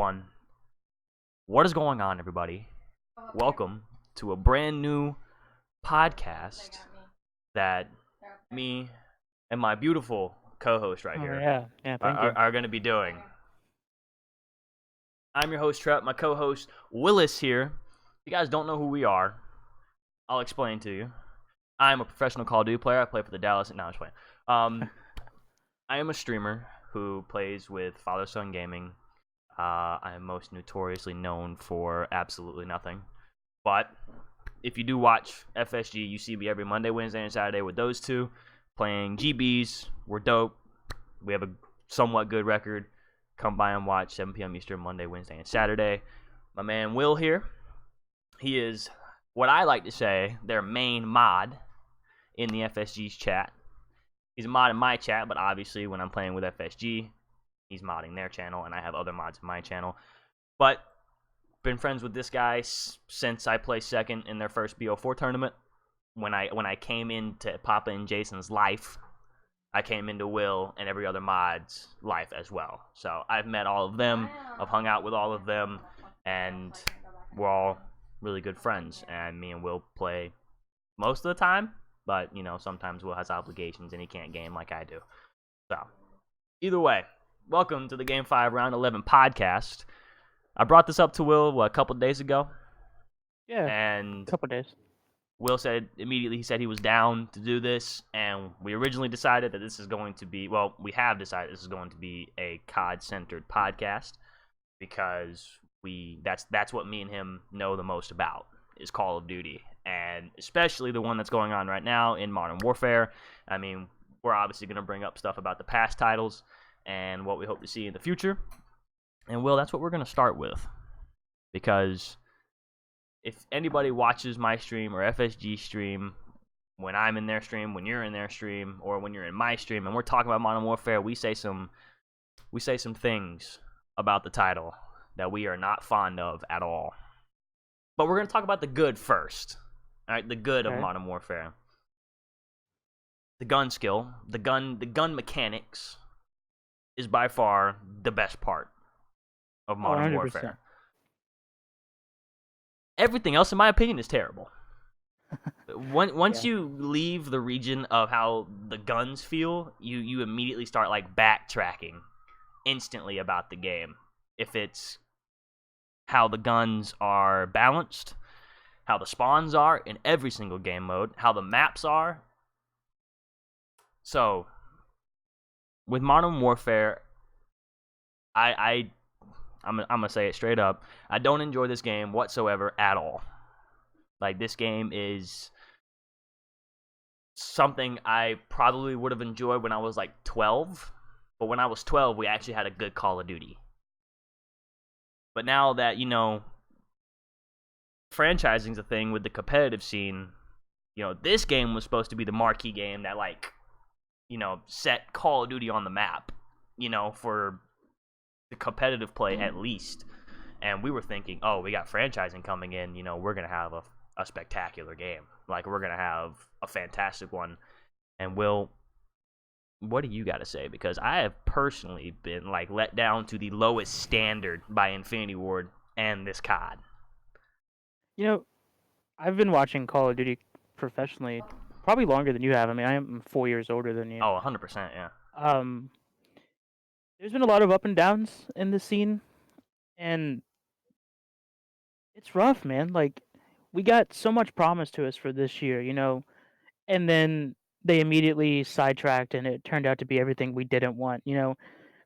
one. What is going on, everybody? Welcome to a brand new podcast that me and my beautiful co-host right here Thank you. are going to be doing. I'm your host, Trep. My co-host, Willis, here. If you guys don't know who we are, I'll explain to you. I'm a professional Call of Duty player. I play for the Dallas... No, I'm just playing. I am a streamer who plays with Father-Son Gaming. I am most notoriously known for absolutely nothing. But if you do watch FSG, you see me every Monday, Wednesday, and Saturday with those two playing GBs. We're dope. We have a somewhat good record. Come by and watch 7 p.m. Eastern, Monday, Wednesday, and Saturday. My man Will here. He is what I like to say their main mod in the FSG's chat. He's a mod in my chat, but obviously when I'm playing with FSG, he's modding their channel, and I have other mods in my channel. But been friends with this guy since I placed second in their first BO4 tournament. When I came into Papa and Jason's life, I came into Will and every other mod's life as well. So I've met all of them, I've hung out with all of them, and we're all really good friends. And me and Will play most of the time, but you know, sometimes Will has obligations and he can't game like I do. So either way, welcome to the Game 5 Round 11 podcast. I brought this up to Will a couple days ago. Yeah, and a couple days. Will said immediately, he said he was down to do this, and we originally decided that this is going to be, well, we have decided this is going to be a COD-centered podcast, because that's what me and him know the most about, is Call of Duty, and especially the one that's going on right now in Modern Warfare. I mean, we're obviously going to bring up stuff about the past titles and what we hope to see in the future. And Will, that's what we're going to start with. Because if anybody watches my stream or FSG stream, when I'm in their stream, when you're in their stream, or when you're in my stream and we're talking about Modern Warfare, we say some things about the title that we are not fond of at all. But we're going to talk about the good first. All right, the good of Modern Warfare. The gun skill, the gun mechanics is by far the best part of Modern Warfare. Everything else, in my opinion, is terrible. Once you leave the region of how the guns feel, you immediately start like backtracking instantly about the game. If it's how the guns are balanced, how the spawns are in every single game mode, how the maps are. So, with Modern Warfare, I'm gonna say it straight up. I don't enjoy this game whatsoever at all. Like, this game is something I probably would have enjoyed when I was like 12. But when I was 12, we actually had a good Call of Duty. But now that, you know, franchising's a thing with the competitive scene, you know, this game was supposed to be the marquee game that, like, you know, set Call of Duty on the map, you know, for the competitive play at least. And we were thinking, oh, we got franchising coming in, you know, we're gonna have a spectacular game, like we're gonna have a fantastic one. And Will, what do you got to say? Because I have personally been like let down to the lowest standard by Infinity Ward and this COD. You know, I've been watching Call of Duty professionally probably longer than you have. I mean, I am 4 years older than you. Oh, 100%, yeah. There's been a lot of up and downs in the scene, and it's rough, man. Like, we got so much promised to us for this year, you know, and then they immediately sidetracked, and it turned out to be everything we didn't want. You know,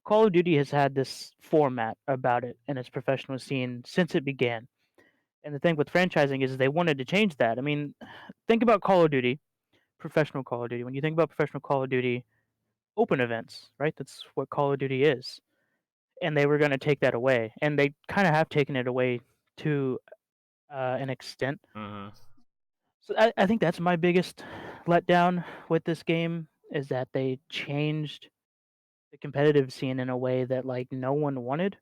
Call of Duty has had this format about it in its professional scene since it began. And the thing with franchising is they wanted to change that. I mean, think about Call of Duty, professional Call of Duty. When you think about professional Call of Duty, open events, right? That's what Call of Duty is. And they were going to take that away. And they kind of have taken it away to an extent. Mm-hmm. So I think that's my biggest letdown with this game, is that they changed the competitive scene in a way that like no one wanted.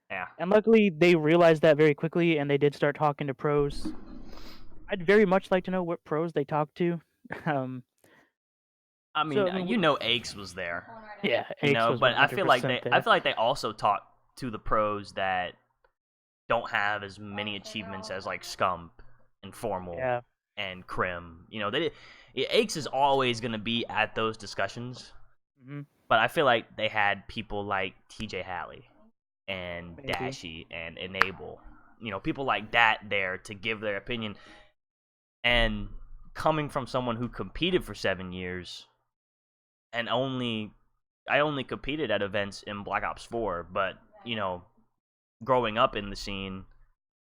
Yeah. And luckily they realized that very quickly, and they did start talking to pros. I'd very much like to know what pros they talked to. I mean, you know, Aches was there. Yeah, you Aches know, was but I feel like there. they also talked to the pros that don't have as many achievements as like Scump and Formal Yeah. and Crim. You know, Aches is always going to be at those discussions, Hmm. but I feel like they had people like TJ Halley and Maybe. Dashy and Enable, you know, people like that there to give their opinion. And coming from someone who competed for 7 years and I only competed at events in Black Ops 4, but you know, growing up in the scene,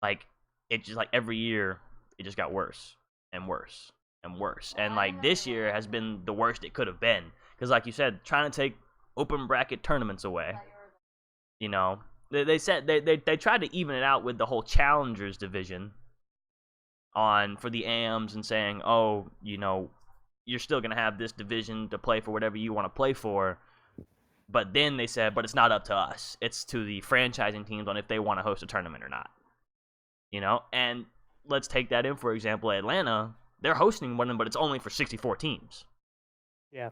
like it just like every year it just got worse and worse and worse. And like this year has been the worst it could have been because, like you said, trying to take open bracket tournaments away. You know, they said they tried to even it out with the whole challengers division on for the AMs and saying, oh, you know, you're still gonna have this division to play for whatever you want to play for. But then they said, but it's not up to us. It's to the franchising teams on if they want to host a tournament or not. You know, and let's take that in for example. Atlanta, they're hosting one, but it's only for 64 teams. Yeah.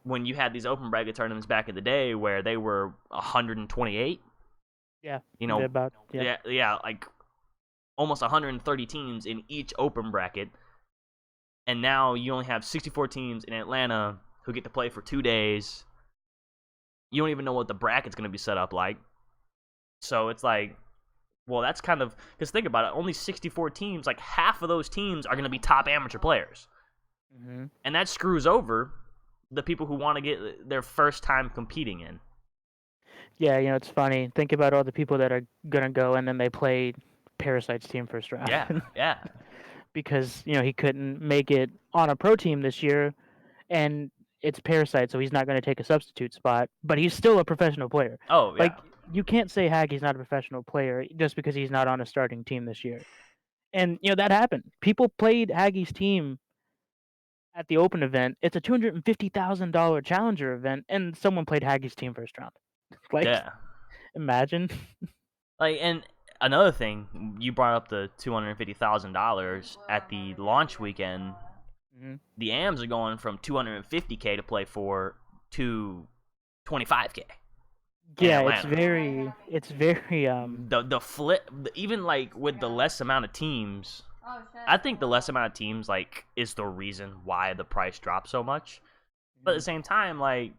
When you had these open bracket tournaments back in the day where they were 128, Yeah. you They're know, about. Yeah. yeah, like almost 130 teams in each open bracket, and now you only have 64 teams in Atlanta who get to play for 2 days. You don't even know what the bracket's going to be set up like. So it's like, well, that's kind of because think about it. Only 64 teams, like half of those teams are going to be top amateur players, Hmm. and that screws over the people who want to get their first time competing in. Yeah. It's funny. Think about all the people that are gonna go and then they play Parasite's team first round. Yeah, yeah, Because he couldn't make it on a pro team this year, and it's Parasite, so he's not going to take a substitute spot, but he's still a professional player. oh yeah, Like, you can't say Haggie's not a professional player just because he's not on a starting team this year. And that happened. People played Haggie's team at the open event. It's a $250,000 challenger event, and someone played Haggie's team first round. Like, yeah. imagine. Like, and another thing, you brought up the $250,000 at the launch weekend. Mhm. The AMs are going from 250K to play for to 25K in Yeah, Atlanta. it's very The flip, even like with the less amount of teams, I think the less amount of teams like is the reason why the price dropped so much. But at the same time, like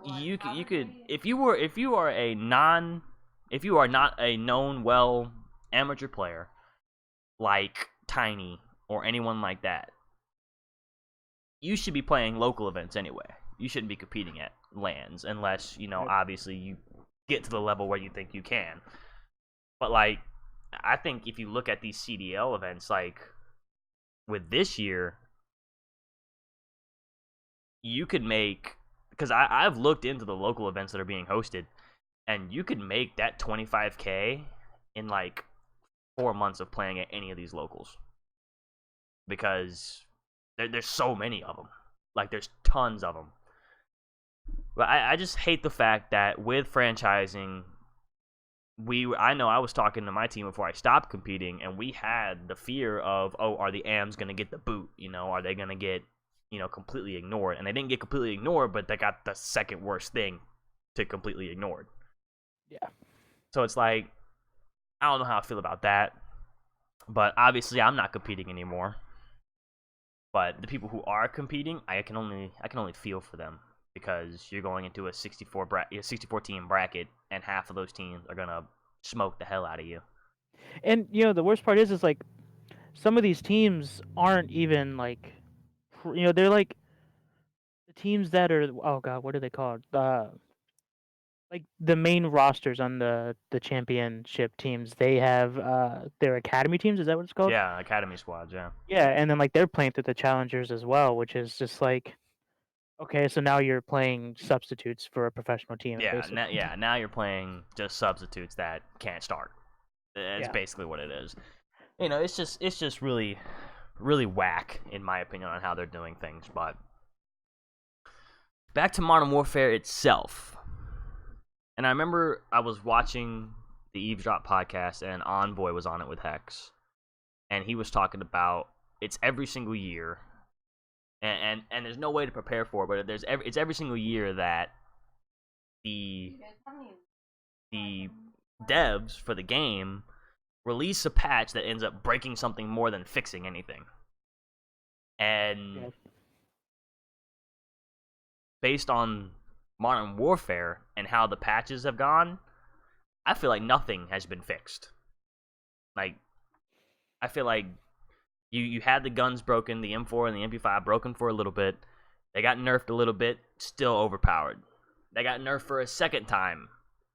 you could if you are a non if you are not a known well amateur player like Tiny or anyone like that, you should be playing local events anyway. You shouldn't be competing at lands unless, you know, Yep. obviously you get to the level where you think you can. But like I think if you look at these CDL events like with this year, you could make because I've looked into the local events that are being hosted and you could make that 25K in like 4 months of playing at any of these locals because there's so many of them. Like there's tons of them. But I just hate the fact that with franchising, I know I was talking to my team before I stopped competing, and we had the fear of, oh, are the AMs gonna get the boot? You know, are they gonna get, you know, completely ignored? And they didn't get completely ignored, but they got the second worst thing to completely ignored. Yeah. So it's like I don't know how I feel about that. But obviously, I'm not competing anymore. But the people who are competing, I can only feel for them because you're going into a 64 team bracket, and half of those teams are gonna smoke the hell out of you. And the worst part is like some of these teams aren't even like they're like the teams that are, oh god, what are they called? Like the main rosters on the championship teams, they have their academy teams, is that what it's called? Yeah, academy squads. Yeah, Yeah, and then like they're playing through the challengers as well, which is just like, okay, so now you're playing substitutes for a professional team basically. Now you're playing just substitutes that can't start. That's Yeah. basically what it is. You know, it's just really really whack in my opinion on how they're doing things. But back to Modern Warfare itself. And I remember I was watching the Eavesdrop podcast, and Envoy was on it with Hex, and he was talking about it's every single year, and there's no way to prepare for it, but it's every single year that the devs for the game release a patch that ends up breaking something more than fixing anything. And Yeah. based on Modern Warfare and how the patches have gone, I feel like nothing has been fixed. Like, I feel like you had the guns broken, the M4 and the MP5 broken for a little bit. They got nerfed a little bit, still overpowered. They got nerfed for a second time,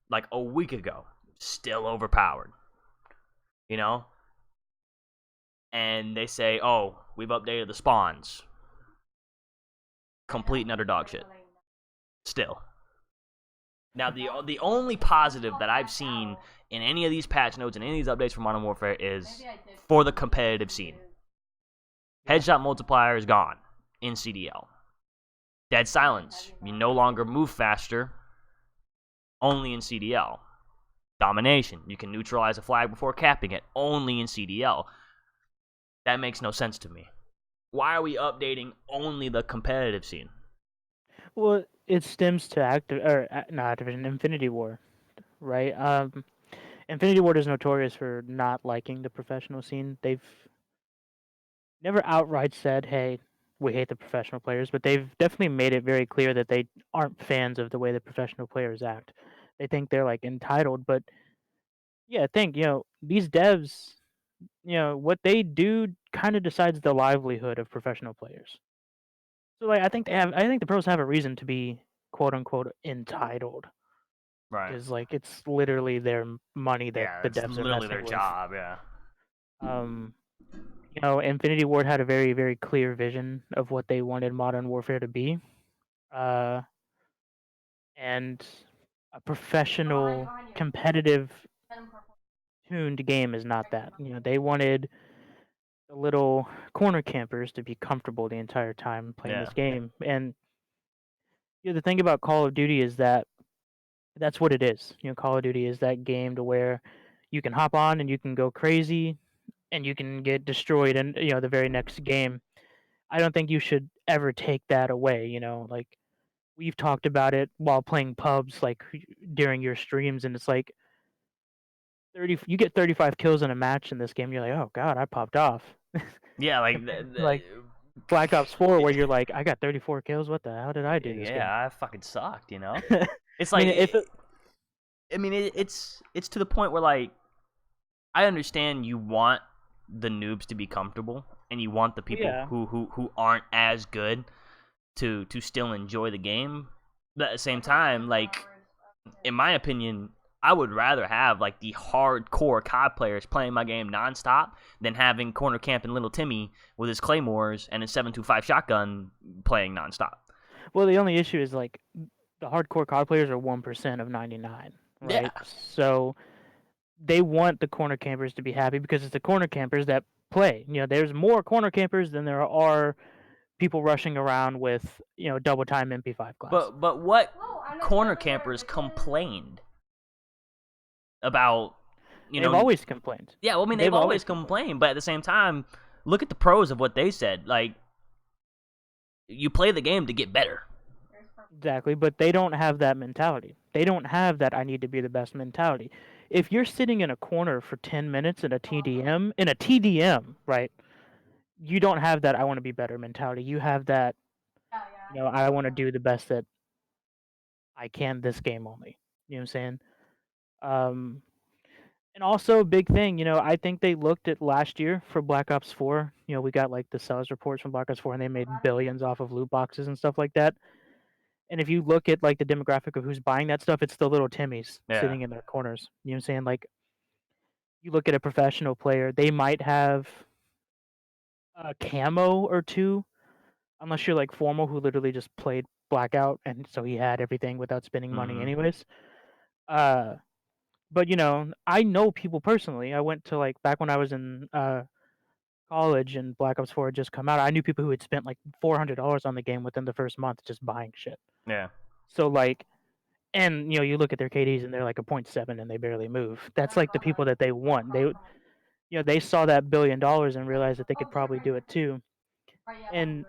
like a week ago, still overpowered. You know? And they say, oh, we've updated the spawns. Complete and utter dog shit. Still. Now, the only positive that I've seen in any of these patch notes and any of these updates for Modern Warfare is for the competitive scene. Headshot multiplier is gone in CDL. Dead silence. You no longer move faster, only in CDL. Domination. You can neutralize a flag before capping it, only in CDL. That makes no sense to me. Why are we updating only the competitive scene? Well, it stems to not Activision, Infinity War, right? Infinity Ward is notorious for not liking the professional scene. They've never outright said, "Hey, we hate the professional players," but they've definitely made it very clear that they aren't fans of the way the professional players act. They think they're like entitled, but yeah, I think these devs, what they do kind of decides the livelihood of professional players. So like, I think the pros have a reason to be quote unquote entitled Right. because like it's literally their money that Yeah, the it's devs are literally their messing with. job, yeah. Um, Infinity Ward had a very, very clear vision of what they wanted Modern Warfare to be, uh, and a professional, competitive, tuned game is not that. They wanted the little corner campers to be comfortable the entire time playing Yeah. this game. And the thing about Call of Duty is that that's what it is. Call of Duty is that game to where you can hop on and you can go crazy and you can get destroyed in the very next game. I don't think you should ever take that away. Like we've talked about it while playing pubs, like during your streams, and it's like 30. You get 35 kills in a match in this game. You're like, oh god, I popped off. Yeah, like Compared to like Black Ops 4, where you're like, I got 34 kills. What the hell did I do this game? yeah, I fucking sucked, you know? I It's mean, like if it, it's to the point where like I understand you want the noobs to be comfortable and you want the well, people yeah, who aren't as good to still enjoy the game. But at the same time, like in my opinion, I would rather have like the hardcore COD players playing my game nonstop than having corner camping little Timmy with his claymores and his 7.25 shotgun playing nonstop. well, the only issue is like the hardcore COD players are 1% of 99, Yeah, right? So they want the corner campers to be happy because it's the corner campers that play. There's more corner campers than there are people rushing around with double time MP5 class. but what corner campers complained about? You They've know, always complained. yeah. Well, I mean, they've They've always always complained. complained, but at the same time, look at the pros of what they said. Like, you play the game to get better. Exactly, but they don't have that mentality. They don't have that I need to be the best mentality. If you're sitting in a corner for 10 minutes in a TDM, right? You don't have that I want to be better mentality. You have that, I want to do the best that I can this game only. You know what I'm saying? Um, and also a big thing, I think they looked at last year for Black Ops 4. We got like the sales reports from Black Ops 4 and they made billions off of loot boxes and stuff like that. And if you look at like the demographic of who's buying that stuff, it's the little Timmies Yeah, sitting in their corners. You know what I'm saying? Like you look at a professional player, they might have a camo or two, unless you're like Formal, who literally just played Blackout, and so he had everything without spending money mm-hmm. anyways. Uh, but I know people personally. I went to like back when I was in college and Black Ops 4 had just come out. I knew people who had spent like $400 on the game within the first month just buying shit. Yeah. So like, and you look at their KDs and they're like a .7 and they barely move. That's like the people that they want. They saw that $1 billion and realized that they could probably do it too. And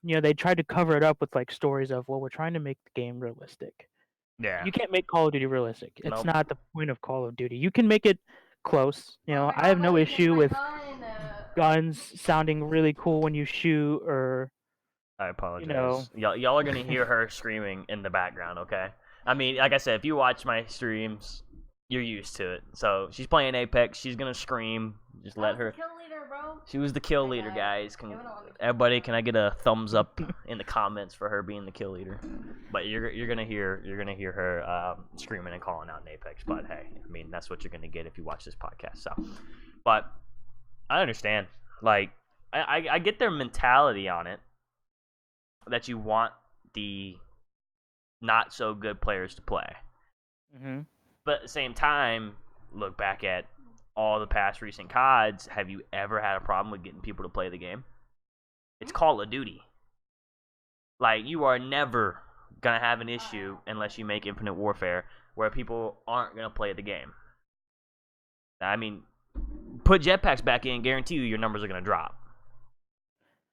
they tried to cover it up with like stories of, well, we're trying to make the game realistic. Yeah. You can't make Call of Duty realistic. It's Nope. not the point of Call of Duty. You can make it close. You Oh know, my I have God, no let me take issue my with gun. guns sounding really cool when you shoot, or I you know, apologize. Y'all are gonna hear her screaming in the background, okay? I mean, like I said, if you watch my streams, you're used to it. So she's playing Apex. She's gonna scream. Just let her. Kill leader, bro. She was the kill My leader, bad. guys. Everyone Can I get a thumbs up in the comments for her being the kill leader? But you're gonna hear her screaming and calling out in Apex. But hey, I mean that's what you're gonna get if you watch this podcast. So, but I understand. Like I get their mentality on it, that you want the not so good players to play. mm-hmm. But at the same time, look back at all the past recent CODs. Have you ever had a problem with getting people to play the game? It's Call of Duty. Like, you are never going to have an issue unless you make Infinite Warfare where people aren't going to play the game. I mean, put jetpacks back in, guarantee you your numbers are going to drop.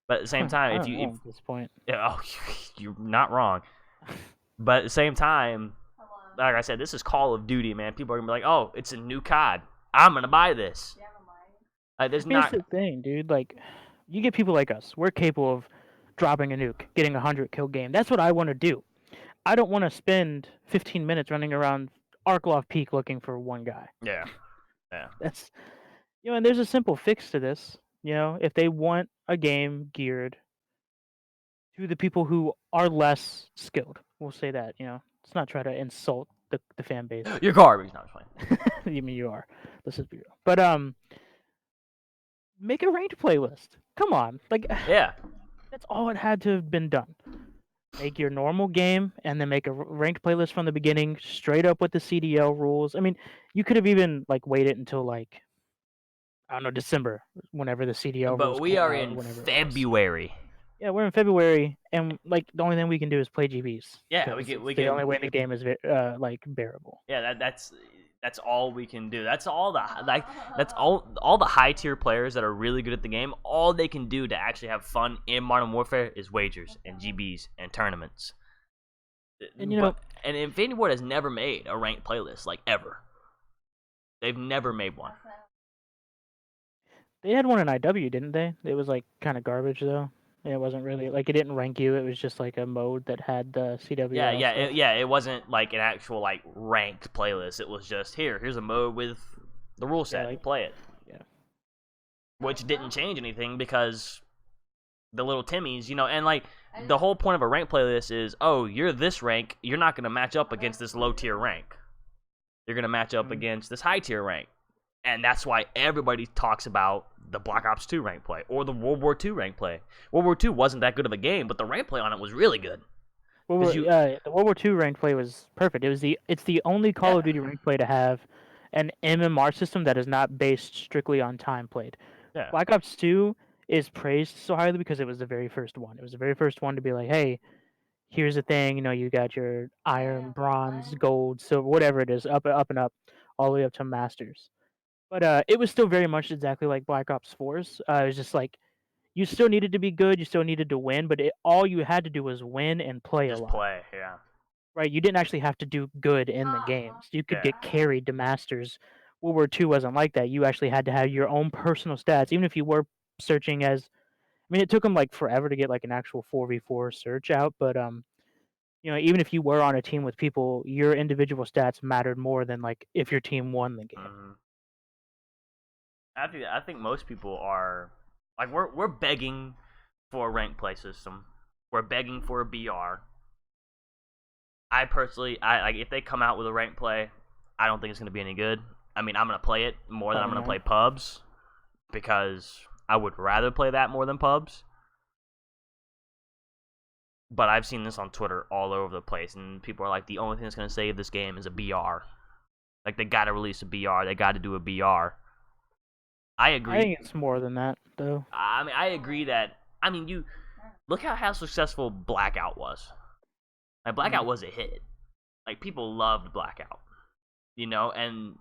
But at the same time, I don't know at this point. Oh, you're not wrong. But at the same time, like I said, this is Call of Duty, man. People are gonna be like, "Oh, it's a new COD. I'm gonna buy this." There's Here's not. the thing, dude. Like, you get people like us. We're capable of dropping a nuke, getting a 100-kill game. That's what I want to do. I don't want to spend 15 minutes running around Arkloff Peak looking for one guy. Yeah. That's, and there's a simple fix to this. If they want a game geared to the people who are less skilled, we'll say that. Let's not try to insult the fan base. You're garbage. No, I'm just playing. You mean you are? Let's just be real. But make a ranked playlist. Come on, like Yeah. that's all it had to have been done. Make your normal game and then make a ranked playlist from the beginning, straight up with the CDL rules. I mean, you could have even waited until I don't know, December, whenever the CDL rules. But we came are out, in February. Yeah, we're in February, and the only thing we can do is play GBs. Yeah, we it's can. the only way the game is bearable. Yeah, that's all we can do. That's all all the high tier players that are really good at the game. All they can do to actually have fun in Modern Warfare is wagers and GBs and tournaments. And and Infinity Ward has never made a ranked playlist ever. They've never made one. They had one in IW, didn't they? It was kind of garbage though. It wasn't really it didn't rank you. It was just a mode that had the CW. It wasn't an actual ranked playlist. It was just here's a mode with the rule set. Play it. Yeah. Which didn't change anything because the little Timmies, and the whole point of a ranked playlist is, oh, you're this rank, you're not going to match up against this low tier rank. You're going to match up against this high tier rank. And that's why everybody talks about the Black Ops 2 rank play or the World War 2 rank play. World War 2 wasn't that good of a game, but the rank play on it was really good. The World War 2 rank play was perfect. It's the only Call of Duty rank play to have an MMR system that is not based strictly on time played. Yeah. Black Ops 2 is praised so highly because it was the very first one. It was the very first one to be like, hey, here's the thing. You got your iron, bronze, gold, silver, whatever it is, up and up, all the way up to masters. But it was still very much exactly like Black Ops 4's. It was just you still needed to be good, you still needed to win, but all you had to do was win and play a lot. Just play, yeah. Right, you didn't actually have to do good in the games. You could get carried to masters. World War II wasn't like that. You actually had to have your own personal stats, even if you were searching as. I mean, it took them forever to get an actual 4v4 search out, but even if you were on a team with people, your individual stats mattered more than if your team won the game. Mm-hmm. I think most people are we're begging for a ranked play system. We're begging for a BR. I personally, if they come out with a ranked play, I don't think it's gonna be any good. I mean, I'm gonna play it more than I'm gonna play pubs because I would rather play that more than pubs. But I've seen this on Twitter all over the place, and people are the only thing that's gonna save this game is a BR. They gotta release a BR. They gotta do a BR. I agree. I think it's more than that, though. I mean, I agree that. I mean, you look at how successful Blackout was. Blackout was a hit. People loved Blackout. And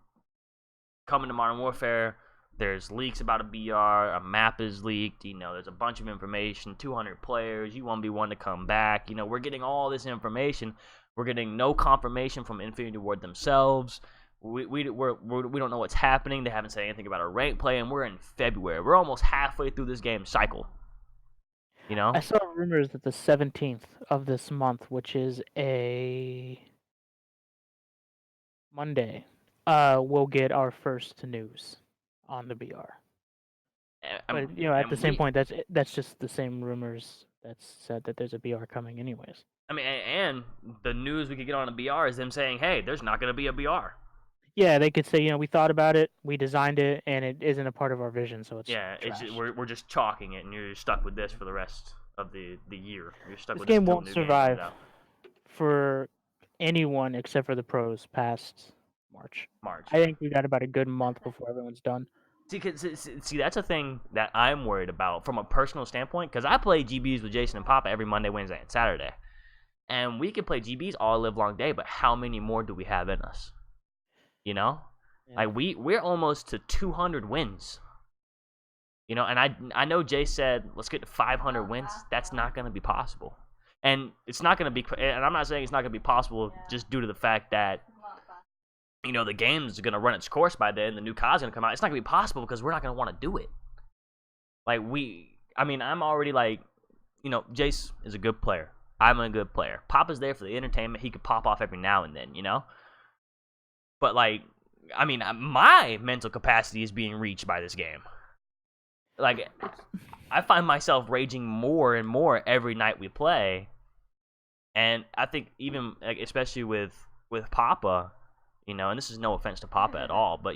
coming to Modern Warfare, there's leaks about a BR, a map is leaked, there's a bunch of information, 200 players, you 1v1 to come back, we're getting all this information, We're getting no confirmation from Infinity Ward themselves. We don't know what's happening. They haven't said anything about a rank play, and we're in February. We're almost halfway through this game cycle. You I know? saw rumors that the 17th of this month, which is a Monday, we'll get our first news on the BR. But at the And same point, that's just the same rumors that's said that there's a BR coming, anyways. and the news we could get on a BR is them saying, "Hey, there's not going to be a BR." Yeah, they could say, we thought about it, we designed it, and it isn't a part of our vision, so it's Yeah, trash. we're just chalking it, and you're stuck with this for the rest of the year. You're stuck This with this game until a won't new game comes survive out. for anyone except for the pros past March. March. I think we got about a good month before everyone's done. See, that's a thing that I'm worried about from a personal standpoint, because I play GBs with Jason and Papa every Monday, Wednesday, and Saturday. And we can play GBs all live long day, but how many more do we have in us? You know? Yeah. Like, we're almost to 200 wins. And I know Jay said, let's get to 500 wins. That's not going to be possible. And it's not going to be, and I'm not saying it's not going to be possible just due to the fact that, the game's going to run its course by then. The new COD's going to come out. It's not going to be possible because we're not going to want to do it. Like, I'm already like, Jace is a good player. I'm a good player. Papa's there for the entertainment. He could pop off every now and then, But, like, my mental capacity is being reached by this game. Like, I find myself raging more and more every night we play. And I think even, like, especially with Papa, and this is no offense to Papa at all, but,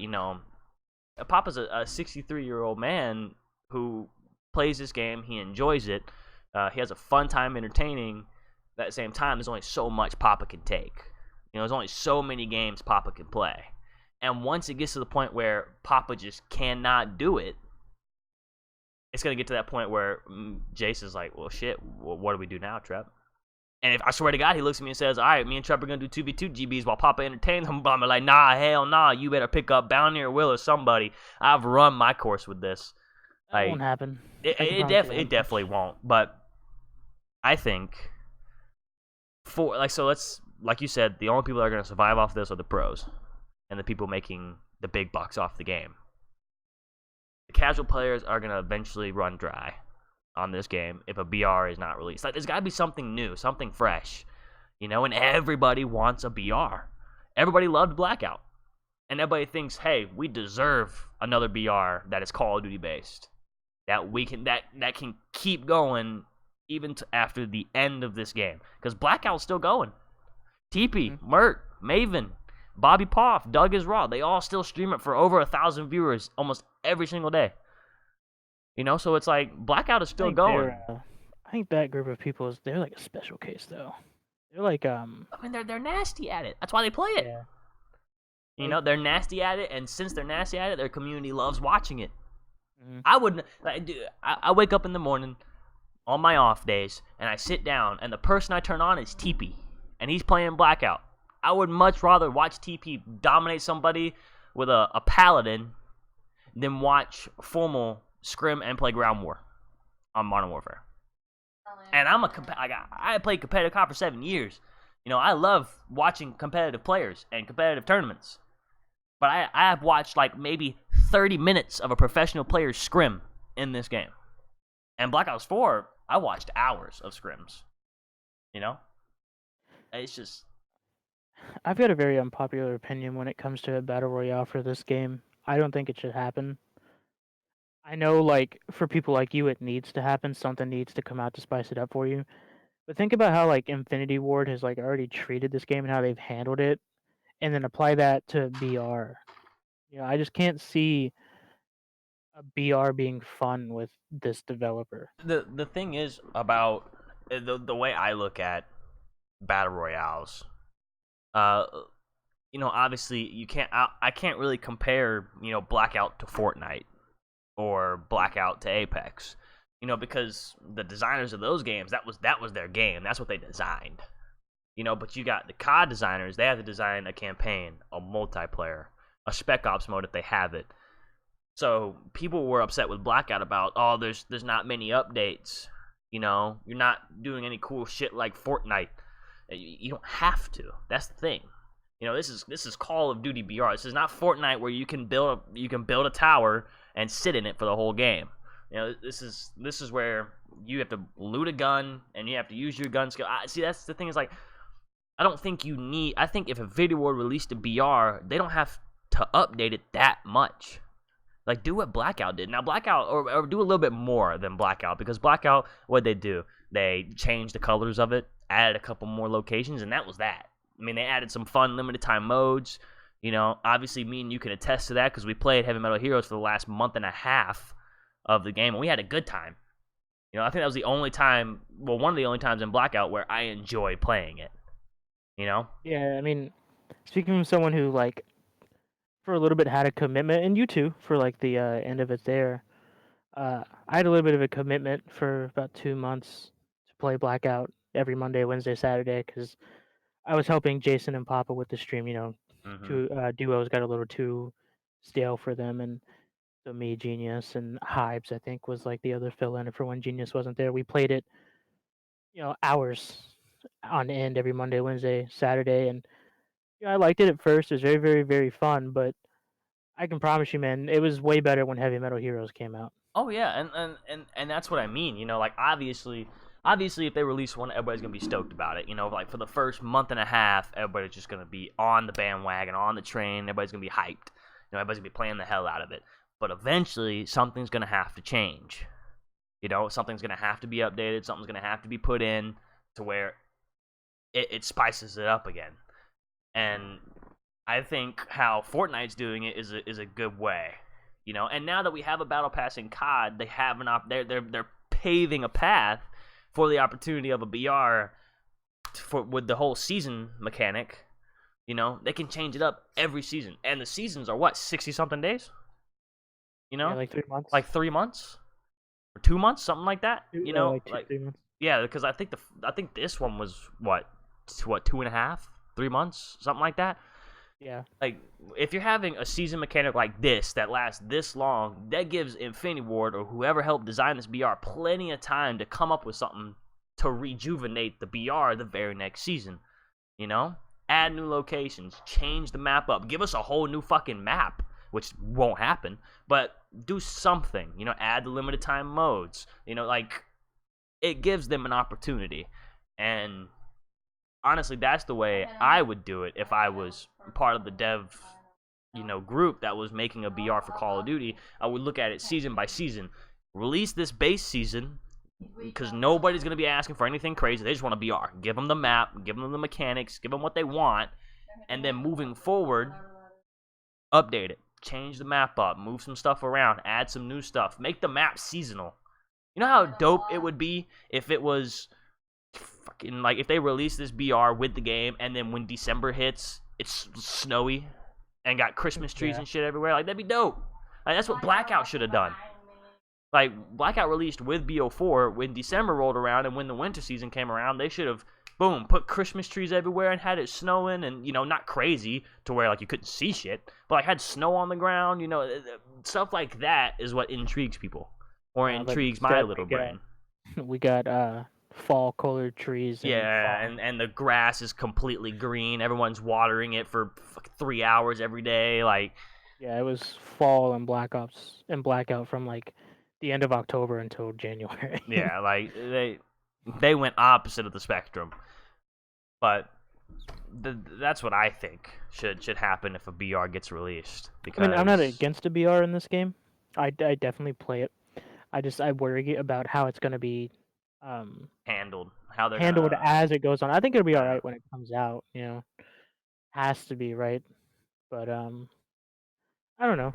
Papa's a 63-year-old man who plays this game. He enjoys it. He has a fun time entertaining. But at the same time, there's only so much Papa can take. There's only so many games Papa can play. And once it gets to the point where Papa just cannot do it, it's going to get to that point where Jace is like, well, shit, what do we do now, Trep? And if I swear to God, he looks at me and says, all right, me and Trep are going to do 2v2 GBs while Papa entertains him. I'm like, nah, hell nah, you better pick up Bounty or Will or somebody. I've run my course with this. That won't happen. It definitely won't. But I think like you said, the only people that are going to survive off this are the pros and the people making the big bucks off the game. The casual players are going to eventually run dry on this game if a BR is not released. Like, there's got to be something new, something fresh, and everybody wants a BR. Everybody loved Blackout. And everybody thinks, hey, we deserve another BR that is Call of Duty based. That we can that can keep going even after the end of this game. Because Blackout's still going. TP, Mert, Maven, Bobby Poff, Doug is Raw. They all still stream it for over 1,000 viewers almost every single day. So it's like Blackout is still going. I think that group of people they're like a special case though. They're like they're nasty at it. That's why they play it. Yeah. They're nasty at it, and since they're nasty at it, their community loves watching it. Mm-hmm. I wake up in the morning on my off days, and I sit down, and the person I turn on is TP, and he's playing Blackout. I would much rather watch TP dominate somebody with a paladin than watch Formal scrim and play Ground War on Modern Warfare. And I played competitive COD for 7 years. I love watching competitive players and competitive tournaments. But I have watched like maybe 30 minutes of a professional player's scrim in this game. And Black Ops 4, I watched hours of scrims. It's just... I've got a very unpopular opinion when it comes to a battle royale for this game. I don't think it should happen. I know, like, for people like you, it needs to happen. Something needs to come out to spice it up for you. But think about how, like, Infinity Ward has, like, already treated this game and how they've handled it, and then apply that to BR. I just can't see a BR being fun with this developer. The thing is about the way I look at battle royales, obviously you can't. I can't really compare, Blackout to Fortnite or Blackout to Apex, because the designers of those games, that was their game. That's what they designed, But you got the COD designers. They have to design a campaign, a multiplayer, a Spec Ops mode if they have it. So people were upset with Blackout about, there's not many updates. You're not doing any cool shit like Fortnite. You don't have to. That's the thing. This is Call of Duty BR. This is not Fortnite where you can build a tower and sit in it for the whole game. This is where you have to loot a gun and you have to use your gun skill. See, that's the thing is like I don't think you need. I think if a video world released a BR, they don't have to update it that much. Like do what Blackout did. Now Blackout or do a little bit more than Blackout because Blackout what they do? They changed the colors of it, added a couple more locations, and that was that. I mean, they added some fun limited time modes. Obviously me and you can attest to that because we played Heavy Metal Heroes for the last month and a half of the game, and we had a good time. I think that was the only time, well, one of the only times in Blackout where I enjoyed playing it. Yeah, I mean, speaking from someone who like for a little bit had a commitment, and you too for like the end of it there. I had a little bit of a commitment for about 2 months to play Blackout every Monday, Wednesday, Saturday because I was helping Jason and Papa with the stream. Mm-hmm. Two duos got a little too stale for them, and so me, Genius, and Hybes I think was like the other fill in for when Genius wasn't there. We played it, hours on end every Monday, Wednesday, Saturday, and I liked it at first. It was very, very, very fun, but I can promise you, man, it was way better when Heavy Metal Heroes came out. Oh yeah, and that's what I mean. Like obviously, if they release one, everybody's gonna be stoked about it. Like for the first month and a half, everybody's just gonna be on the bandwagon, on the train. Everybody's gonna be hyped. Everybody's gonna be playing the hell out of it. But eventually, something's gonna have to change. Something's gonna have to be updated. Something's gonna have to be put in to where it spices it up again. And I think how Fortnite's doing it is a good way. And now that we have a battle pass in COD, they have they're paving a path for the opportunity of a BR with the whole season mechanic. They can change it up every season, and the seasons are what 60 something days. Yeah, like 3 months. Like 3 months or 2 months, something like that. Like 2, 3 months. Yeah, because I think this one was what 2.5, 3 months, something like that. Yeah. Like, if you're having a season mechanic like this that lasts this long, that gives Infinity Ward or whoever helped design this BR plenty of time to come up with something to rejuvenate the BR the very next season. Add new locations, change the map up, give us a whole new fucking map, which won't happen, but do something. Add the limited time modes. Like, it gives them an opportunity. And honestly, that's the way I would do it if I was part of the dev, group that was making a BR for Call of Duty. I would look at it season by season. Release this base season because nobody's going to be asking for anything crazy. They just want a BR. Give them the map, give them the mechanics, give them what they want, and then moving forward, update it. Change the map up, move some stuff around, add some new stuff. Make the map seasonal. You know how dope it would be if it was fucking like if they released this BR with the game and then when December hits, it's snowy and got Christmas trees and shit everywhere. Like that'd be dope. Like that's what Blackout should have done. Like Blackout released with BO4 when December rolled around and when the winter season came around, they should have boom put Christmas trees everywhere and had it snowing and not crazy to where like you couldn't see shit, but like had snow on the ground. Stuff like that is what intrigues people or intrigues my little brain. We got fall colored trees. And the grass is completely green. Everyone's watering it for 3 hours every day. Like, yeah, it was fall and blackout from like the end of October until January. Yeah, like they went opposite of the spectrum. But that's what I think should happen if a BR gets released. Because I'm not against a BR in this game. I definitely play it. I worry about how it's going to be handled, how they're handled as it goes on. I think it'll be all right when it comes out. Has to be right, but I don't know.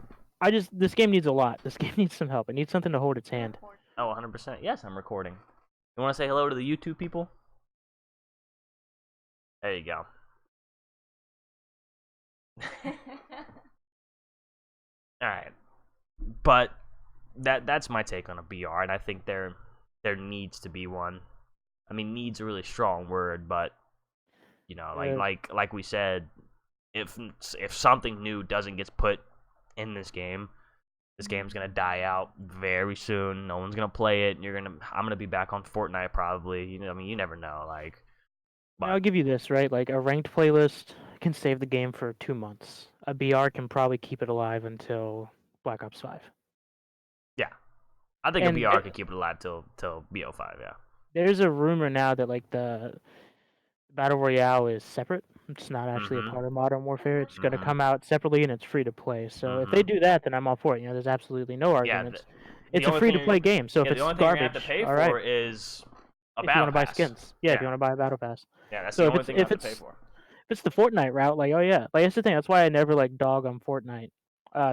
This game needs a lot. This game needs some help. It needs something to hold its hand. Oh, 100%. Yes, I'm recording. You want to say hello to the YouTube people? There you go. All right, but that's my take on a BR, and I think there needs to be one. I mean, needs a really strong word, but like we said, if something new doesn't get put in this game's gonna die out very soon. No one's gonna play it. I'm gonna be back on Fortnite probably. I mean, you never know. Like, I mean, But I'll give you this, right? Like a ranked playlist can save the game for 2 months. A BR can probably keep it alive until Black Ops 5. yeah, I think a And BR could keep it alive till BO5. Yeah. there's a rumor now that like the Battle Royale is separate. It's not actually a Mhm. part of Modern Warfare. It's going to Mhm. come out separately and it's free to play. So if they Mhm. do that, then I'm all for it. You know, there's absolutely no Yeah. arguments. The It's a only free thing to play game. So if the it's only thing you're gonna have to garbage, pay all right. for is a If you battle want to buy pass. skins, yeah. If you Yeah. want to buy a battle pass. Yeah. That's the So only thing you have if to pay it's for. if it's the Fortnite route, like oh yeah, like that's the thing. That's why I never like dog on Fortnite,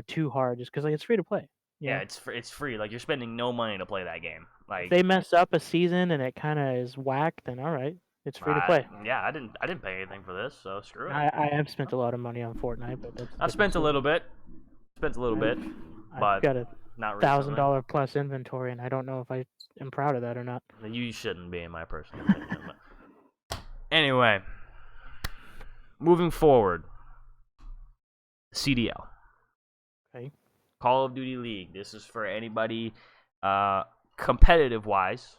too hard, just because like it's free to play. You Yeah, know, it's free. Like you're spending no money to play that game. if Like they mess up a season and it kind of is whack, then all right, it's free to play. yeah, I didn't pay anything for this, so screw it. I have spent a lot of money on Fortnite, but that's a I've different spent a story. little bit, spent a little I've bit, I've but got a not thousand recently. dollar plus inventory, and I don't know if I am proud of that or not. You shouldn't be, in my personal opinion. But anyway, moving forward, CDL, Okay. Call of Duty League. This is for anybody, competitive wise,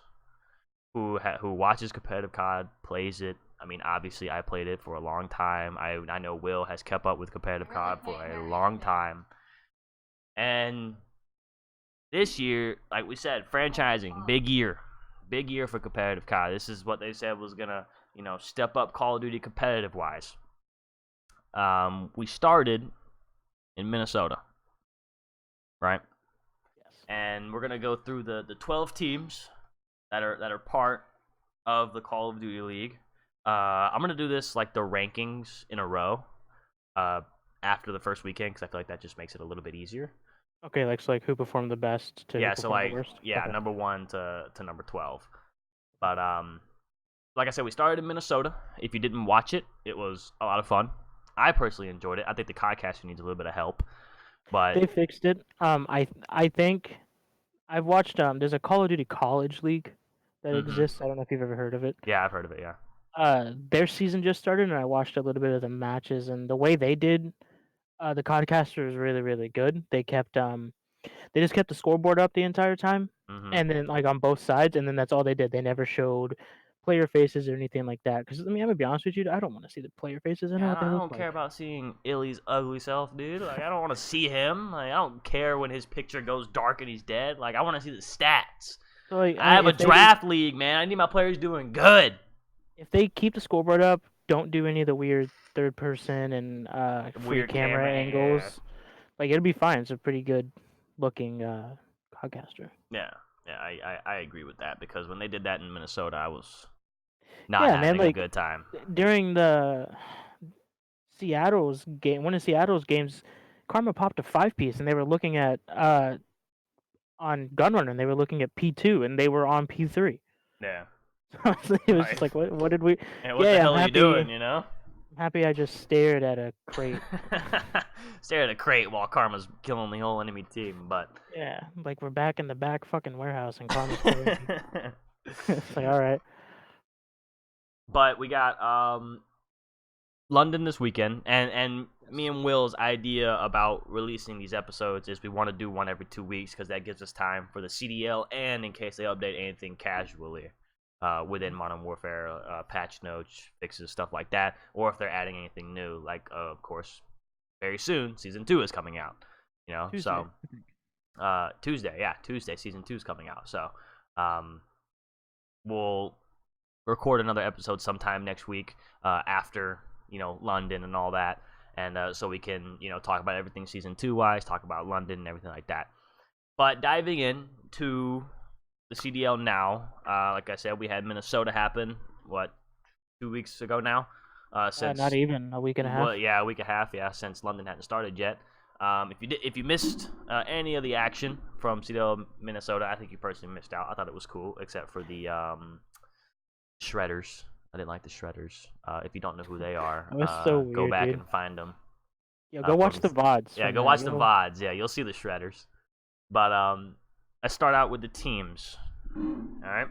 who watches competitive COD, plays it. I mean, obviously, I played it for a long time. I know Will has kept up with competitive COD for a long time, and this year, like we said, franchising, big year for competitive COD. This is what they said was gonna, step up Call of Duty competitive wise. We started in Minnesota, right? Yes. And we're gonna go through the 12 teams that are part of the Call of Duty League. I'm gonna do this like the rankings in a row, uh, after the first weekend because I feel like that just makes it a little bit easier. Okay, like who performed the best to who Yeah, so performed the like worst. yeah, Okay. number one to number 12. But like I said, we started in Minnesota. If you didn't watch it, it was a lot of fun. I personally enjoyed it. I think the podcasting needs a little bit of help, but They fixed it. I think I've watched. There's a Call of Duty College League that mhm. exists. I don't know if you've ever heard of it. Yeah, I've heard of it. Yeah. Their season just started, and I watched a little bit of the matches, and the way they did, the Codcaster was really really good. They just kept the scoreboard up the entire time, Mhm. and then like on both sides, and then that's all they did. They never showed player faces or anything like that. Because I mean, I'm gonna be honest with you, I don't want to see the player faces. I know Yeah, what they I look don't care like. about seeing Illy's ugly self, dude. Like, I don't want to see him. Like, I don't care when his picture goes dark and he's dead. Like, I want to see the stats. So like, I I mean, have a draft league, man. I need my players doing good. if they keep the scoreboard up, don't do any of the weird third person and free Weird camera camera, yeah, angles. Like it'll be fine. It's a pretty good looking Codcaster. yeah, yeah. I agree with that because when they did that in Minnesota, I was not Yeah, man. having a Like good time. during the Seattle's game, one of Seattle's games, Karma popped a 5 piece, and they were looking at on Gunrunner, and they were looking at P2, and they were on P3. Yeah. So it was Like, just like, what did we? and what the Yeah, hell are you doing? You know? I'm happy. I just stared at a crate. Stare at a crate while Karma's killing the whole enemy team, but Yeah, like we're back in the back fucking warehouse, and Karma's killing me. It's like, all right. but we got London this weekend, and me and Will's idea about releasing these episodes is we want to do one every 2 weeks because that gives us time for the CDL and in case they update anything casually within Modern Warfare, patch notes, fixes, stuff like that, or if they're adding anything new. Like, of course, very soon, Season 2 is coming out. Tuesday. So Tuesday, Season 2 is coming out. So we'll record another episode sometime next week after London and all that, and so we can talk about everything Season 2 wise, talk about London and everything like that. But diving in to the CDL now, like I said, we had Minnesota happen 2 weeks ago now. Since Not even a week and a half. well, yeah, a week and a half, yeah, since London hadn't started yet. If you missed any of the action from CDL Minnesota, I think you personally missed out. I thought it was cool, except for the Shredders. I didn't like the Shredders. If you don't know who they are, It was so go weird, back dude. and find them. Yo, go watch the VODs. Yeah, from go that. watch the You'll- VODs. Yeah, you'll see the Shredders. But let's start out with the teams. All right.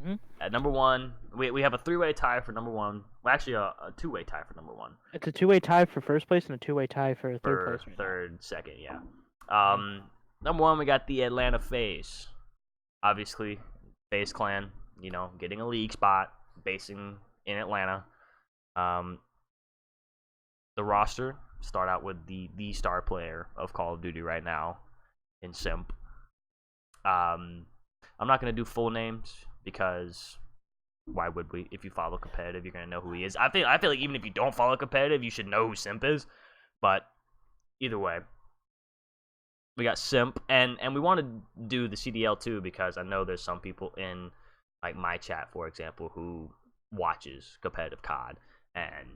Mhm. At number one, we have a three-way tie for number one. Well, actually, a two-way tie for number one. It's a two-way tie for first place and a two-way tie for third For place. Right third, second, yeah. Number one, we got the Atlanta FaZe. Obviously, FaZe Clan, getting a league spot, basing in Atlanta. Um, the roster start out with the star player of Call of Duty right now in Simp. I'm not gonna do full names because why would we? If you follow competitive, you're gonna know who he is. I feel like even if you don't follow competitive, you should know who Simp is. But either way, we got Simp, and we want to do the CDL too because I know there's some people in like my chat, for example, who watches competitive COD, and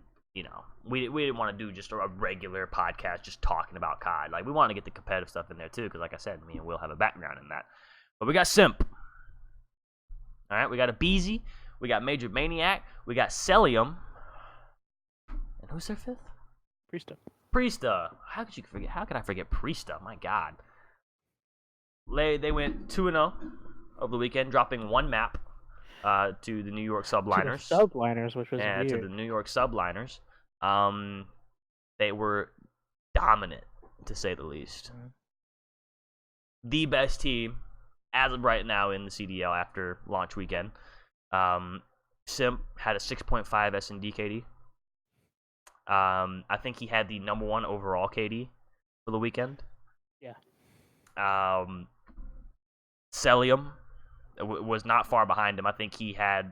we didn't want to do just a regular podcast just talking about COD. Like we want to get the competitive stuff in there too because, like I said, me and Will have a background in that. But we got Simp. All right, we got a Beezy, we got Major Maniac, we got Celium, and who's their fifth? Priesta. How could you forget? How could I forget Priesta? My God. They went 2-0 over the weekend, dropping one map to the New York Subliners. To the Subliners, which was weird. To the New York Subliners. They were dominant, to say the least. Mm-hmm. The best team as of right now in the CDL after launch weekend. Simp had a 6.5 S&D KD. I think he had the number 1 overall KD for the weekend. Yeah. Celium was not far behind him. I think he had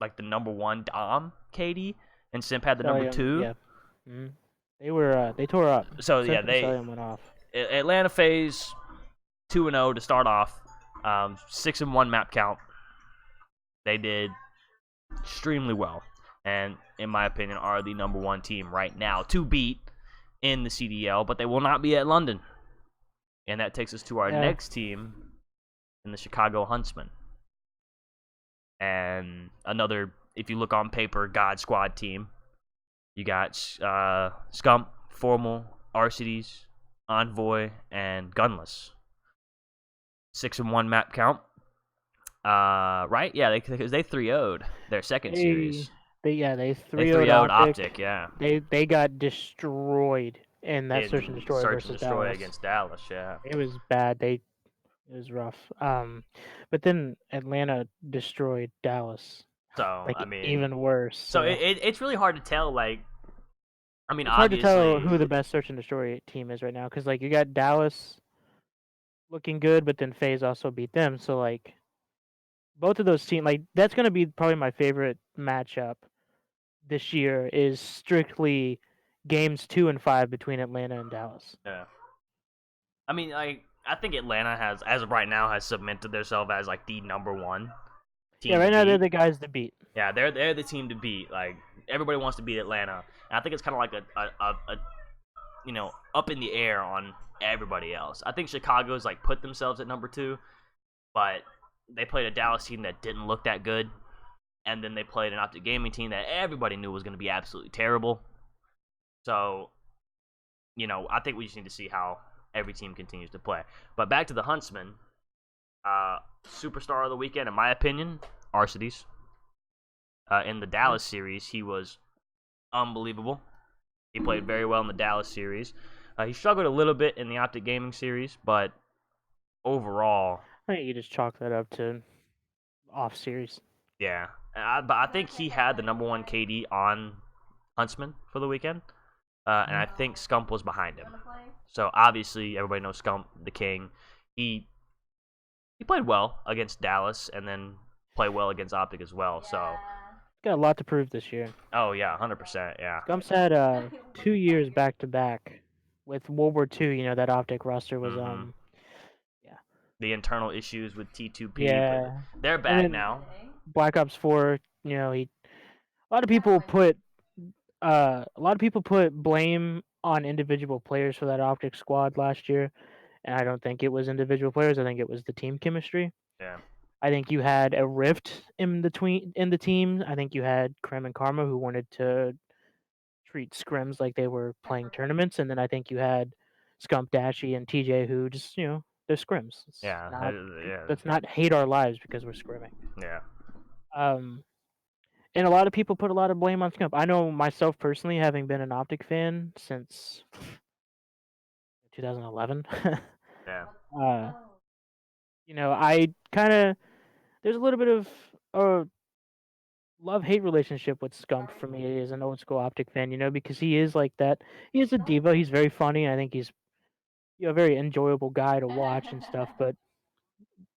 like the number 1 Dom KD, and Simp had the number 2. Yeah. Mm-hmm. They tore up. So Simp yeah, and Celium went off. Atlanta FaZe 2-0 to start off. 6-1 map count. They did extremely well, and in my opinion, are the number 1 team right now to beat in the CDL. But they will not be at London, and that takes us to our next team in the Chicago Huntsmen, and another. If you look on paper, God Squad team. You got Scump, Formal, Arcides, Envoy, and Gunless. 6-1 map count. Right? Yeah, because they 3-0'd their second series. They 3-0'd Optic. Yeah. They got destroyed in that search and destroy versus Dallas. Against Dallas. Yeah. It was bad. It was rough. But then Atlanta destroyed Dallas. So I mean, even worse. So it's really hard to tell. Like, I mean, it's obviously, hard to tell who the best search and destroy team is right now because like you got Dallas looking good, but then FaZe also beat them. So like both of those teams, like that's gonna be probably my favorite matchup this year. Is strictly games 2 and 5 between Atlanta and Dallas. Yeah. I mean, I think Atlanta has, as of right now, has cemented themselves as like the number 1 team. Yeah, right now they're the guys to beat. Yeah, they're the team to beat. Like everybody wants to beat Atlanta, and I think it's kind of like a up in the air on everybody else. I think Chicago's like put themselves at number 2, but they played a Dallas team that didn't look that good, and then they played an Optic Gaming team that everybody knew was going to be absolutely terrible. So, I think we just need to see how every team continues to play. But back to the Huntsmen, superstar of the weekend, in my opinion, Arcides. In the Dallas series, he was unbelievable. He played very well in the Dallas series. He struggled a little bit in the Optic Gaming series, but overall, I think you just chalk that up to off series. Yeah, but I think he had the number 1 KD on Huntsman for the weekend, and I think Scump was behind him. So obviously, everybody knows Scump, the king. He played well against Dallas, and then played well against Optic as well. So got a lot to prove this year. Oh yeah, 100%. Yeah. Scump's had 2 years back to back with World War II. That Optic roster was the internal issues with T2P. Yeah, but they're back now. Black Ops 4. A lot of people put blame on individual players for that Optic squad last year, and I don't think it was individual players. I think it was the team chemistry. Yeah. I think you had a rift in the team. I think you had Krem and Karma who wanted to treat scrims like they were playing tournaments, and then I think you had Scump, Dashy, and TJ who just they're scrims. Let's not hate our lives because we're scrimming. Yeah. And a lot of people put a lot of blame on Scump. I know myself personally, having been an Optic fan since 2011. Yeah. I kind of there's a little bit of love-hate relationship with Scump for me as an old school Optic fan, because he is like that. He is a diva. He's very funny. I think he's a very enjoyable guy to watch and stuff. But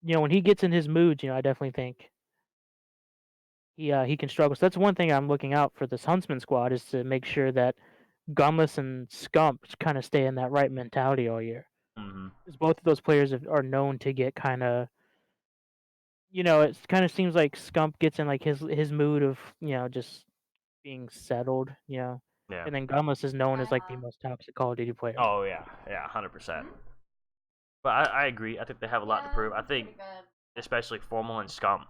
when he gets in his moods, I definitely think he can struggle. So that's one thing I'm looking out for this Huntsman squad is to make sure that Gunless and Scump kind of stay in that right mentality all year. Hmm. Because both of those players are known to get kind of, it kind of seems like Scump gets in like his mood of just being settled, Yeah. and then Gunless is known as like the most toxic Call of Duty player. Oh yeah, yeah, 100%. But I agree. I think they have a lot to prove. I think, especially Formal and Scum,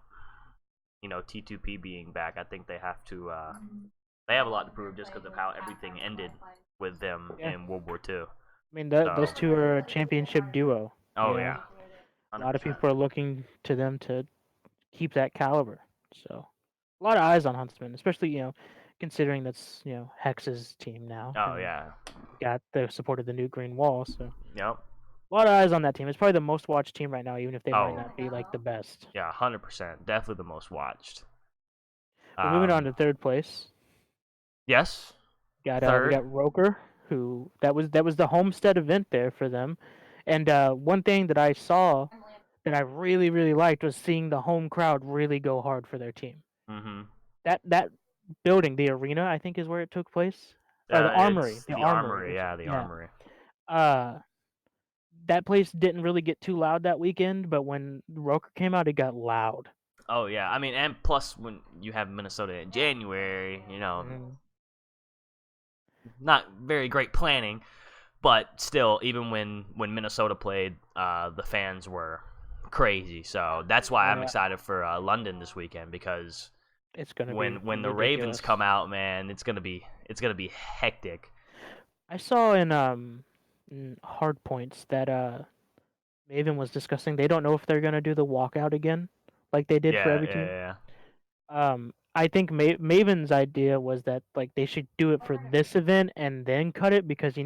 T2P being back, I think they have to. They have a lot to prove just because of how everything ended with them Yeah, in World War II. I mean that So, those two are a championship duo. oh yeah, A lot of 100%. people are looking to them to keep that caliber. So a lot of eyes on Huntsman, especially considering that's Hex's team now, Oh and yeah, got the support of the new green wall. So yep. a lot of eyes on that team. It's probably the most watched team right now, even if they might Oh not be like the best. yeah, 100%. Definitely the most watched. But moving on Um, to third place, yes, we third. got Roker, who that was the Homestead event there for them. And one thing that I saw that I really really liked was seeing the home crowd really go hard for their team. Mm-hmm. That building, the arena, I think is where it took place, or the armory, It's the Armory. Yeah, the yeah. Armory. Uh, that place didn't really get too loud that weekend, but when Roker came out, it got loud. Oh yeah, I mean, and plus when you have Minnesota in January, Mhm. not very great planning, but still, even when Minnesota played, the fans were crazy. So that's why Oh I'm yeah, excited for London this weekend because it's gonna be when the Ravens ridiculous. come out, man, it's gonna be hectic. I saw in hard points that Maven was discussing they don't know if they're gonna do the walkout again, like they did for Yeah, every yeah, team. yeah, I think Maven's idea was that like they should do it for this event and then cut it because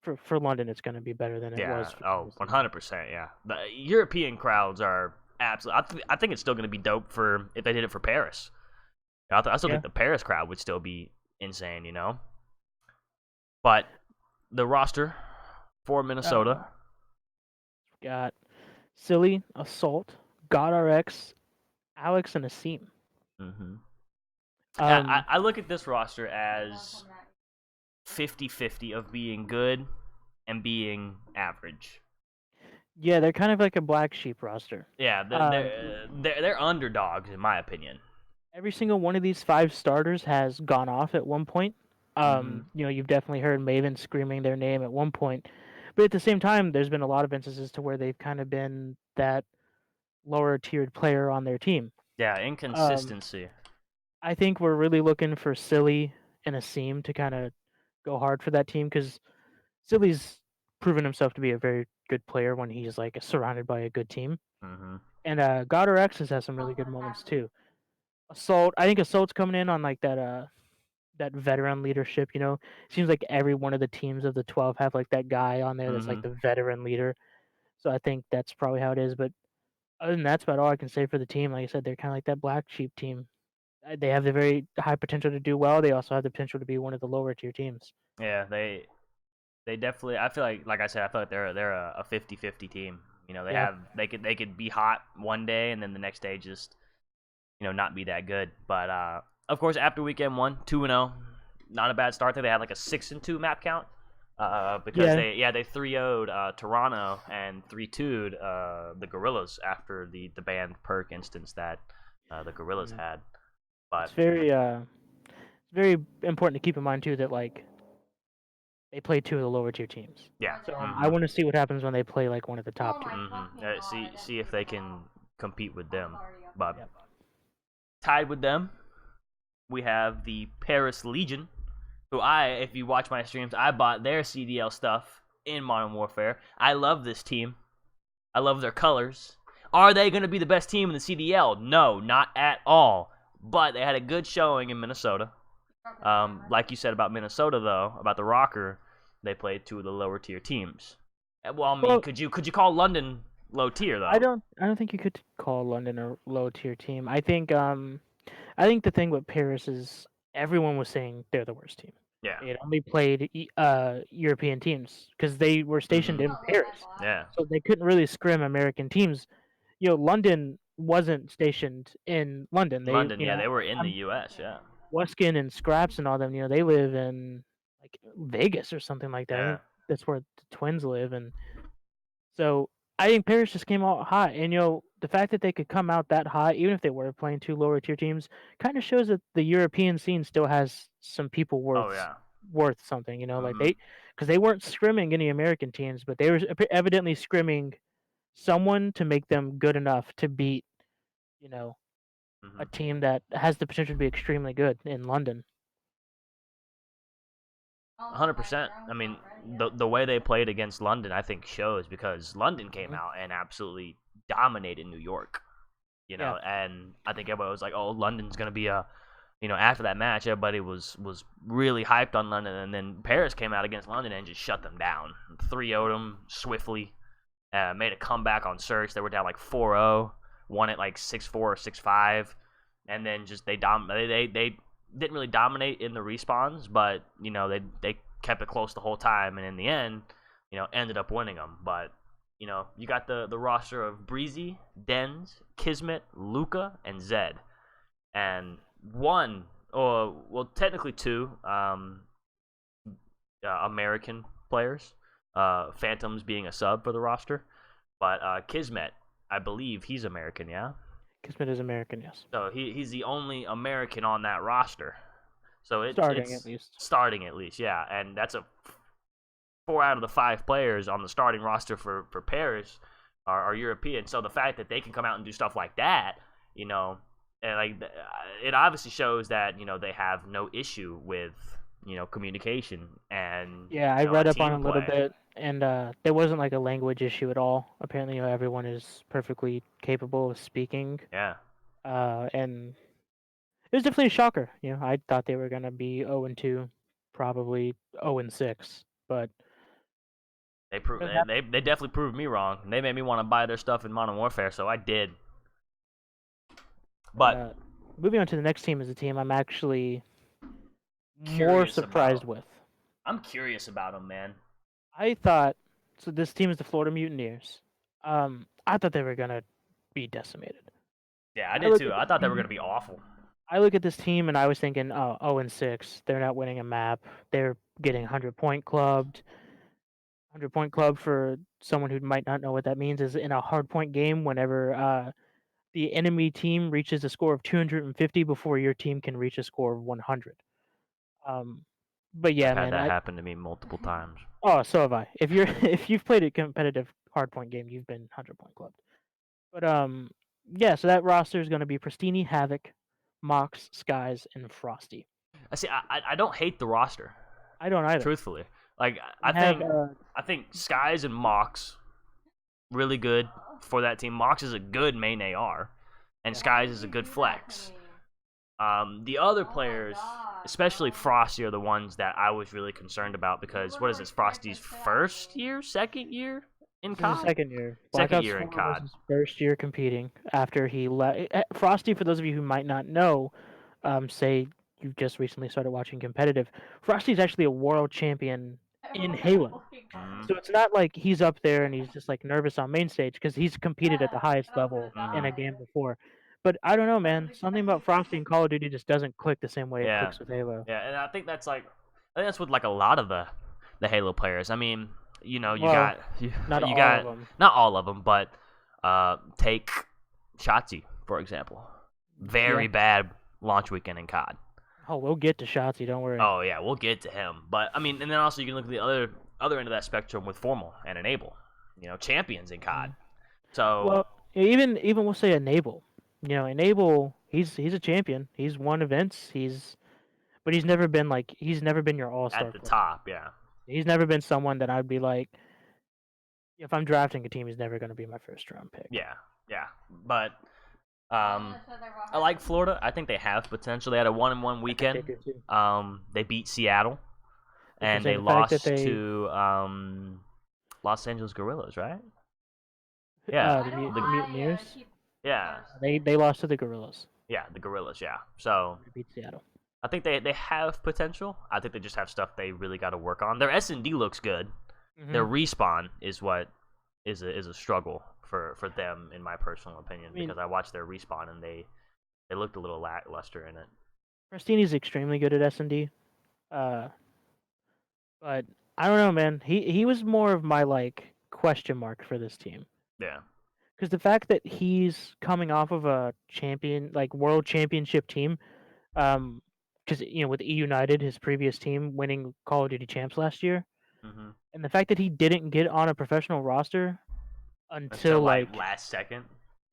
for London it's gonna be better than it yeah. was for Oh, Tennessee. 100%. Yeah, the European crowds are absolutely. I think it's still gonna be dope for if they did it for Paris. I still Yeah. think the Paris crowd would still be insane. But the roster for Minnesota. Uh, got Silly, Assault, God RX, Alex, and Asim. Hmm. I, Um, I look at this roster as 50-50 of being good and being average. yeah, they're kind of like a black sheep roster. Yeah, Um, they're underdogs in my opinion. every single one of these five starters has gone off at one point. Hmm. You've definitely heard Maven screaming their name at one point, but at the same time, there's been a lot of instances to where they've kind of been that lower tiered player on their team. Yeah, Um, inconsistency. I think we're really looking for Silly and Asim to kind of go hard for that team because Silly's proven himself to be a very good player when he's like surrounded by a good team. Hmm. And Goddard X has had some really good moments too. Assault, I think Assault's coming in on like that veteran leadership. Seems like every one of the teams of the 12 have like that guy on there that's like Hmm. the veteran leader. So I think that's probably how it is. But other than that, that's about all I can say for the team. Like I said, they're kind of like that black sheep team. They have the very high potential to do well. They also have the potential to be one of the lower tier teams. Yeah, they definitely. I feel like I said, I feel like they're a 50-50 team. Yeah, They could be hot one day and then the next day just not be that good. But of course, after weekend one, 2-0, not a bad start there. They had like a 6-2 map count. Because yeah, they 3-0'd Toronto and 3-2'd the Gorillas after the banned perk instance that the Gorillas mm. had. It's But very important to keep in mind too that like they play two of the lower tier teams. yeah, So I mm-hmm, want to see what happens when they play like one of the top two. mm-hmm. See if they can compete with them. But Yep. tied with them, we have the Paris Legion, who if you watch my streams, I bought their CDL stuff in Modern Warfare. I love this team. I love their colors. Are they going to be the best team in the CDL? No, not at all. But they had a good showing in Minnesota. Like you said about Minnesota, though, about the Rocker, they played two of the lower tier teams. Well, I mean, Well, could you call London low tier I though? don't I don't think you could call London a low tier team. I think I think the thing with Paris is everyone was saying they're the worst team. Yeah. They had only played European teams because they were stationed Hmm. in Paris, Yeah. so they couldn't really scrim American teams. London wasn't stationed in London. They, London. Yeah, they were in the I'm U.S. Yeah. Weskin and Scraps and all them. They live in like Vegas or something like that. I Yeah. think that's where the twins live, and so I think Paris just came out hot, and the fact that they could come out that hot, even if they were playing two lower tier teams, kind of shows that the European scene still has some people Oh yeah. worth something. Like Hmm. because they weren't scrimming any American teams, but they were evidently scrimming someone to make them good enough to beat you know Hmm. a team that has the potential to be extremely good in London. 100%. I mean, the way they played against London, I think, shows because London came Mhm. out and absolutely dominated New York. Yeah, And I think everybody was like, "Oh, London's gonna be a," after that match, everybody was really hyped on London, and then Paris came out against London and just shut them down, 3-0'd them swiftly. Made a comeback on Search. They were down like 4-0, won it like 6-4 or 6-5, and then just they didn't really dominate in the respawns, but they kept it close the whole time, and in the end, ended up winning them. But you got the roster of Breezy, Dens, Kismet, Luca, and Zed, and one, or well, technically two, American players. Phantoms being a sub for the roster, but Kismet, I believe he's American, yeah. Kismet is American, yes, So he's the only American on that roster. So starting at it's least. starting at least, yeah, and that's a 4 out of the 5 players on the starting roster for Paris are European. So the fact that they can come out and do stuff like that, and like it obviously shows that they have no issue with communication and Yeah, I a read up on team it a little play. bit, and there wasn't like a language issue at all. Apparently, everyone is perfectly capable of speaking. Yeah, And it was definitely a shocker. I thought they were gonna be 0-2, probably 0-6, but they prove that they definitely proved me wrong. They made me want to buy their stuff in Modern Warfare, so I did. but But moving on to the next team is a team I'm actually more curious surprised about, with. I'm curious about them, man. I thought so. This team is the Florida Mutineers. I thought they were gonna be decimated. Yeah, I I did look too. at I this thought they were team. gonna be awful. I look at this team and I was thinking, oh, 0-6. They're not winning a map. They're getting 100-point clubbed. 100-point club for someone who might not know what that means is in a hard point game whenever the enemy team reaches a score of 250 before your team can reach a score of 100. Um, but I've yeah, had man. that happen to me multiple times. Oh, so have I. If you're if you've played a competitive hardpoint game, you've been 100-point clubbed. But yeah. So that roster is going to be Pristini, Havoc, Mox, Skies, and Frosty. I see. I don't hate the roster, I don't either. truthfully. Like You have I think Skies and Mox really good for that team. Mox is a good main AR, and yeah. Skies is a good flex. The other players, especially Frosty, are the ones that I was really concerned about because what is this? Frosty's first year, second year in This is his COD, second year. Black second Ops year in 4 was COD. his first year competing after he left. Frosty, for those of you who might not know, say you've just recently started watching competitive, Frosty's actually a world champion in Halo. Mm-hmm. So it's not like he's up there and he's just like nervous on main stage because he's competed at the highest level in a Mm-hmm. game before. But I don't know, man. Something about Frosty and Call of Duty just doesn't click the same way it Yeah, clicks with Halo. yeah, and I think that's with like a lot of the Halo players. I mean, you Well, got not you all of got them. not all of them, but take Shotzi for example. Yeah. Very bad launch weekend in COD. Oh, we'll get to Shotzi. Don't worry. Oh yeah, we'll get to him. But I mean, and then also you can look at the other end of that spectrum with Formal and Enable. Champions in COD. Mhm. So Well, even we'll say Enable. Enable. He's a champion. He's won events. But he's never been your all at star the player. top, yeah, He's never been someone that I'd be like, if I'm drafting a team, he's never going to be my first round pick. yeah, yeah. But I like Florida. I think they have potential. They had a 1-1 I think they weekend. do too. They beat Seattle, and they Interesting. The fact that lost they to Los Angeles Guerrillas, right? Yeah, the the, Mutineers, yeah. they lost to the Gorillas. Yeah, the Gorillas. Yeah. So to beat Seattle. I think they have potential. I think they just have stuff they really got to work on. Their S&D looks good. Their Hmm. respawn is what is a struggle for them, in my personal opinion, I mean, because I watched their respawn and they looked a little lackluster in it. Prestini's extremely good at S&D. Uh, but I don't know, man. He was more of my like question mark for this team Yeah. because the fact that he's coming off of a champion like world championship team, because with E United, his previous team winning Call of Duty champs last year, Hmm. and the fact that he didn't get on a professional roster Until until like like, last second.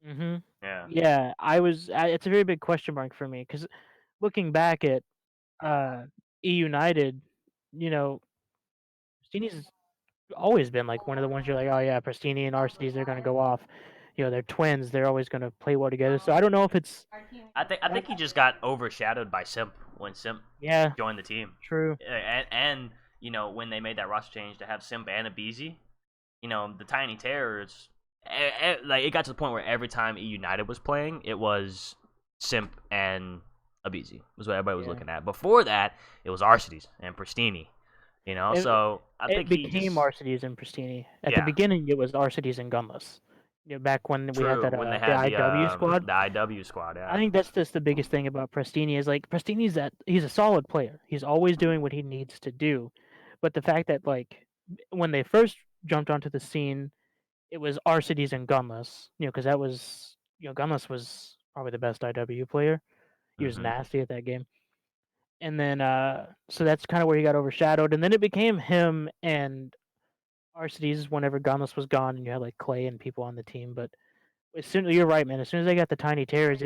hmm Yeah. yeah, it's a very big question mark for me because looking back at uh E United, you know, Stini's always been like one of the ones you're like, oh yeah, Pristini and Arcides, they're gonna go off. They're twins. They're always gonna play well together. So I don't know if it's I think he just got overshadowed by Simp when Simp yeah, joined the team, true. and when they made that roster change to have Simp and Abizi, the Tiny Terrors, like it got to the point where every time E United was playing, it was Simp and Abizi was what everybody was Yeah, looking at. Before that, it was Arcides and Pristini, it So I it think he became just Arcides and Pristini. At the yeah, beginning, it was Arcides and Gunless. Back when we had true. that When they the had the IW squad. the IW squad, I yeah. think that's just the biggest thing about Prestini is like Prestini's that he's a solid player. He's always doing what he needs to do. But the fact that like when they first jumped onto the scene, it was Arcides and Gunless, because that was Gunless was probably the best IW player. He was Hmm. nasty at that game. And then so that's kind of where he got overshadowed. And then it became him and Arcides whenever Gunless was gone and you had like Clay and people on the team. But as soon you're right, man. As soon as they got the Tiny Terrors,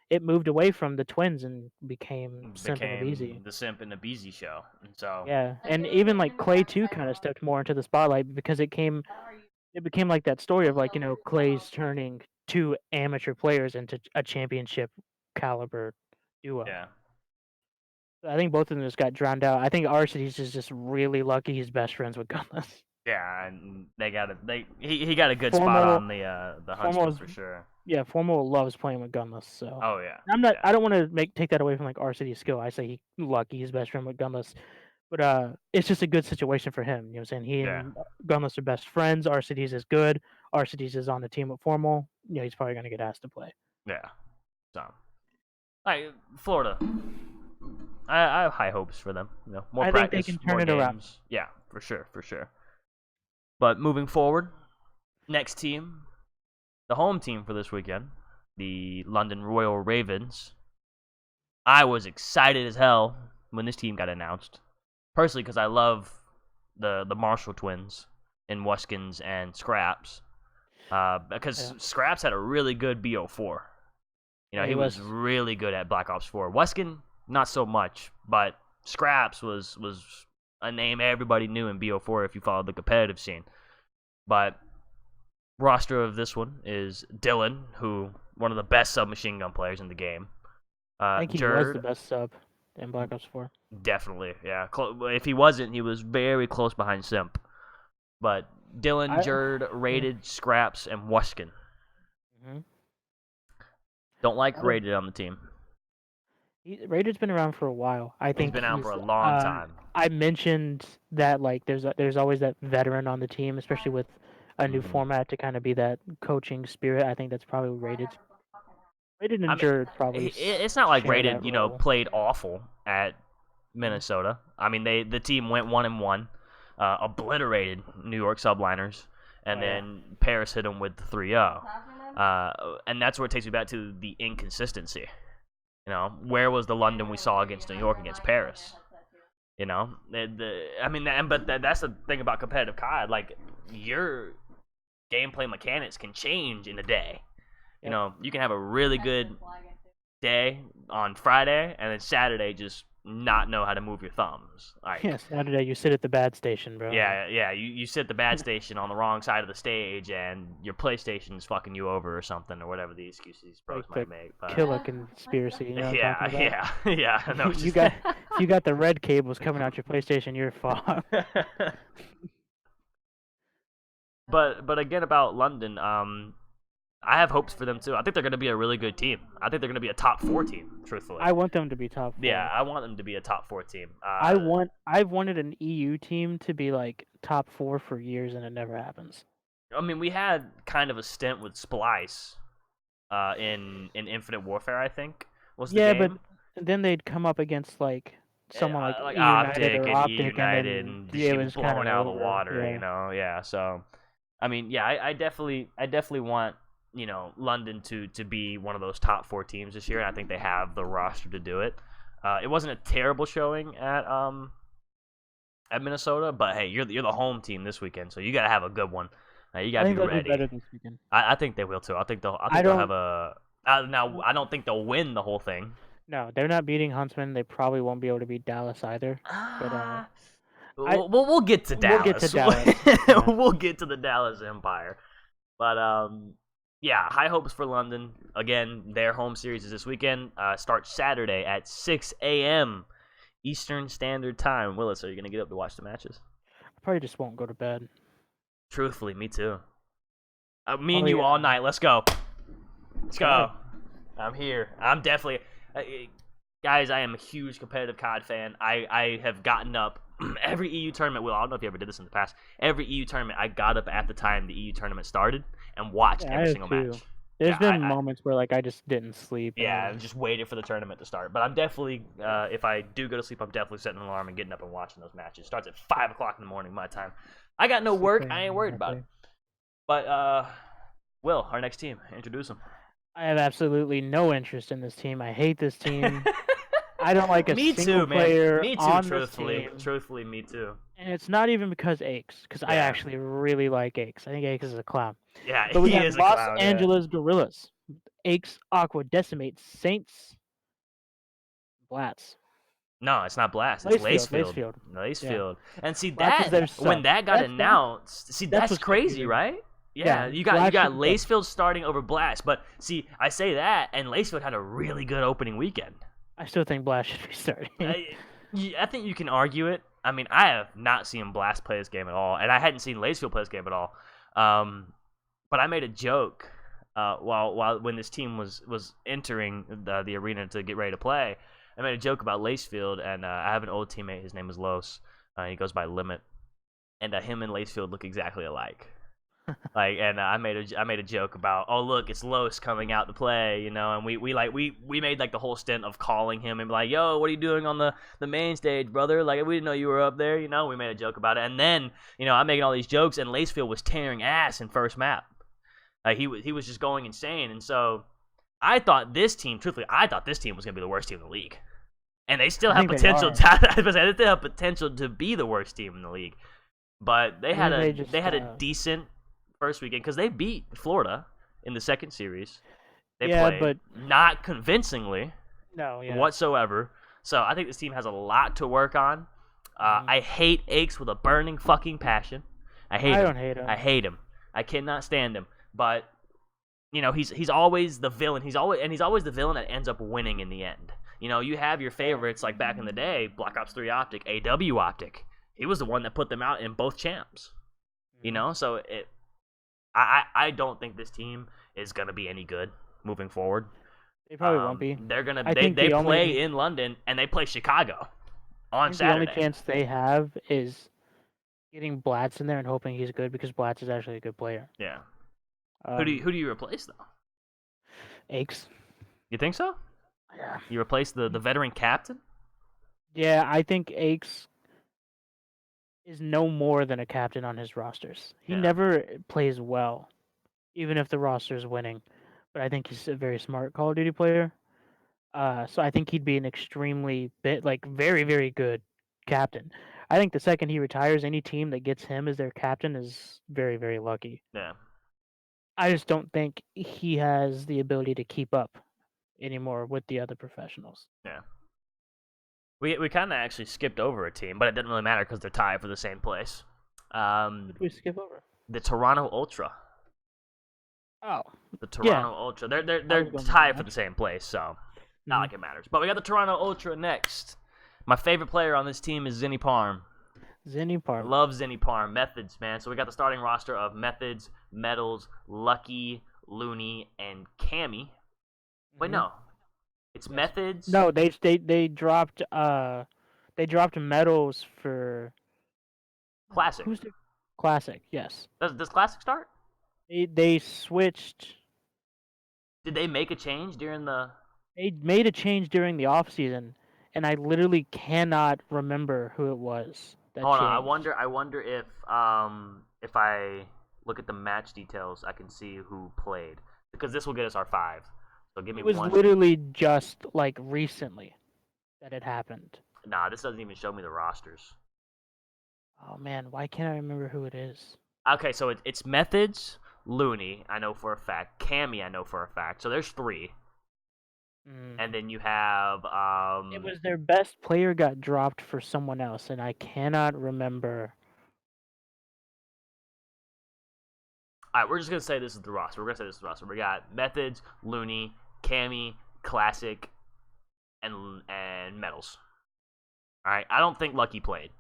it moved away from the twins and became Simp and Became Abizi. the Simp and the Beezy show, and so Yeah, and even like Clay too kind of stepped more into the spotlight because it became like that story of like Clay's turning two amateur players into a championship caliber duo. yeah. I think both of them just got drowned out. I think Arcides is just really lucky he's best friends with Gunless. Yeah, and they got a they he got a good spot Formal, on the formal Huntsman is for sure. yeah, Formal loves playing with Gunless. So Oh yeah, I'm not. yeah, I don't want to take that away from like Arcides' skill. I say he lucky he's best friend with Gunless, but it's just a good situation for him. You know what I'm saying? He yeah, and Gunless are best friends. Arcides is good. Arcides is on the team with Formal. He's probably gonna get asked to play. yeah. So like Florida, I have high hopes for them. More I think they practice, can turn more it around. games. Yeah, for sure, for sure. But moving forward, next team, the home team for this weekend, the London Royal Ravens. I was excited as hell when this team got announced. Personally, because I love the Marshall twins in Wuskins and Scraps. Because Yeah, Scraps had a really good BO4. yeah, He he was was. really good at Black Ops 4. Weskin, not so much, but Scraps was a name everybody knew in BO4 if you followed the competitive scene. But roster of this one is Dylan, who one of the best submachine gun players in the game. I think he was the Jerd, best sub in Black Ops 4. definitely, yeah. If he wasn't, he was very close behind Simp. But Dylan, I Jerd, yeah. Rated, Scraps, and Weskin. Hmm. Don't like I don't. Rated on the team. Raiders been around for a while. I He's think been out for he's. a long time. I mentioned that like there's always that veteran on the team, especially with a new Hmm. format to kind of be that coaching spirit. I think that's probably rated. Rated I and mean, Jerd probably it's not like share that Rated, role. played awful at Mhm. Minnesota. I mean, the team went 1-1, obliterated New York Subliners, Oh and yeah. then Paris hit them with the 3-0. And that's where it takes me back to the inconsistency. Where was the London we saw against New York against Paris? I mean, but that's the thing about competitive COD. Like, your gameplay mechanics can change in a day. Yep. You can have a really good day on Friday, and then Saturday just not know how to move your thumbs. Yeah. Like, Saturday you sit at the bad station, bro. And yeah, yeah, you sit the bad station on the wrong side of the stage, and your PlayStation's fucking you over or something, or whatever the excuses these pros like the might make. But killer conspiracy. You know what I'm talking yeah, about? yeah, yeah. I know what You got you're if you got the red cables coming out your PlayStation, you're fucked. saying. But again about London, I have hopes for them too. I think they're going to be a really good team. I think they're going to be a top 4 team, truthfully. I want them to be top 4. Yeah, I want them to be a top 4 team. I've wanted an EU team to be like top 4 for years, and it never happens. I mean, we had kind of a stint with Splice in Infinite Warfare, I think, was the Yeah, game. but then they'd come up against like someone like like United Optic or and Optic, United and and then just it get was kind blown of out of the over. water, Yeah. Yeah. So, I mean, yeah, I definitely want London to be one of those top 4 teams this year, and I think they have the roster to do it. It wasn't a terrible showing at Minnesota, but hey, you're the home team this weekend, so you got to have a good one. You got I to think be they'll do ready. better this weekend. I think they will too. I think they'll have a. Now I don't think they'll win the whole thing. No, they're not beating Huntsman. They probably won't be able to beat Dallas either. But We'll get to Dallas. We'll get to Dallas. Yeah. We'll get to the Dallas Empire. But yeah, high hopes for London. Again, their home series is this weekend. Starts Saturday at 6 a.m. Eastern Standard Time. Willis, are you gonna get up to watch the matches? I probably just won't go to bed. Truthfully, me too. Me and you all night. Let's go. Let's go. I'm here. I'm definitely. Guys, I am a huge competitive COD fan. I have gotten up every EU tournament. Well, I don't know if you ever did this in the past. Every EU tournament, I got up at the time the EU tournament started and watched every single match. There's been moments where like I just didn't sleep. Yeah, I just waited for the tournament to start. But I'm definitely, if I do go to sleep, I'm definitely setting an alarm and getting up and watching those matches. It starts at 5 o'clock in the morning my time. I got no work. I ain't worried about it. But Will, our next team, introduce them. I have absolutely no interest in this team. I hate this team. I don't like a single player me too, on truthfully. this team. Truthfully, me too. And it's not even because Aches, because I actually really like Aches. I think Aches is a clown. Yeah, but we he have is Los a clown. Angeles Gorillas, Aches, Aqua, Decimate, Saints, Blats. No, it's not Blast. It's Lacefield. Yeah. And see that when that got announced, see that's crazy, right? Yeah, you got Lacefield starting over Blast, but see, I say that, and Lacefield had a really good opening weekend. I still think Blast should be starting. I think you can argue it. I mean, I have not seen Blast play this game at all, and I hadn't seen Lacefield play this game at all. But I made a joke while when this team was entering the arena to get ready to play. I made a joke about Lacefield, and I have an old teammate. His name is Los. He goes by Limit, and him and Lacefield look exactly alike. And I made a joke about, oh look, it's Los coming out to play, and we made like the whole stint of calling him and be like, yo, what are you doing on the main stage, brother? Like, we didn't know you were up there, We made a joke about it, and then I'm making all these jokes, and Lacefield was tearing ass in first map. Like he was just going insane, and so I thought this team was gonna be the worst team in the league, and they still have potential. They still have potential to be the worst team in the league, but they had a decent first weekend because they beat Florida in the second series. They played, but not convincingly, whatsoever. So I think this team has a lot to work on. I hate Aches with a burning fucking passion. I don't hate him. I hate him. I cannot stand him. But he's always the villain. He's always the villain that ends up winning in the end. You have your favorites like back in the day, Black Ops 3 Optic, AW Optic. He was the one that put them out in both champs. So I don't think this team is gonna be any good moving forward. They probably won't be. They play in London and they play Chicago on Saturday. The only chance they have is getting Blatz in there and hoping he's good because Blatz is actually a good player. Yeah. Who do you replace though? Aches. You think so? Yeah. You replace the veteran captain? Yeah, I think Aches is no more than a captain on his rosters. He never plays well, even if the roster is winning. But I think he's a very smart Call of Duty player. So I think he'd be an extremely very, very good captain. I think the second he retires, any team that gets him as their captain is very, very lucky. Yeah. I just don't think he has the ability to keep up anymore with the other professionals. Yeah. We kind of actually skipped over a team, but it didn't really matter because they're tied for the same place. Who did we skip over? The Toronto Ultra. Oh. The Toronto Ultra. They're tied for the same place, so not like it matters. But we got the Toronto Ultra next. My favorite player on this team is Zinni Parm. Zinni Parm. Love Zinni Parm. Methods, man. So we got the starting roster of Methods, Metals, Lucky, Looney, and Cammy. Wait, Hmm. no, it's Yes. Methods. No, they dropped medals for Classic. who's the classic? Yes. Does Classic start? They switched. Did they make a change during the? They made a change during the off season, and I literally cannot remember who it was that Hold on, I changed. wonder. I wonder if I look at the match details, I can see who played because this will get us our 5. So give me It was one. literally just like recently that it happened. Nah, this doesn't even show me the rosters. Oh man, why can't I remember who it is? Okay, so it's Methods, Looney, I know for a fact. Cammy, I know for a fact. So there's 3, Mm. and then you have It was their best player got dropped for someone else, and I cannot remember. All right, we're just gonna say this is the roster. We're gonna say this is the roster. We got Methods, Looney, Cammy, Classic, and Metals. All right, I don't think Lucky played.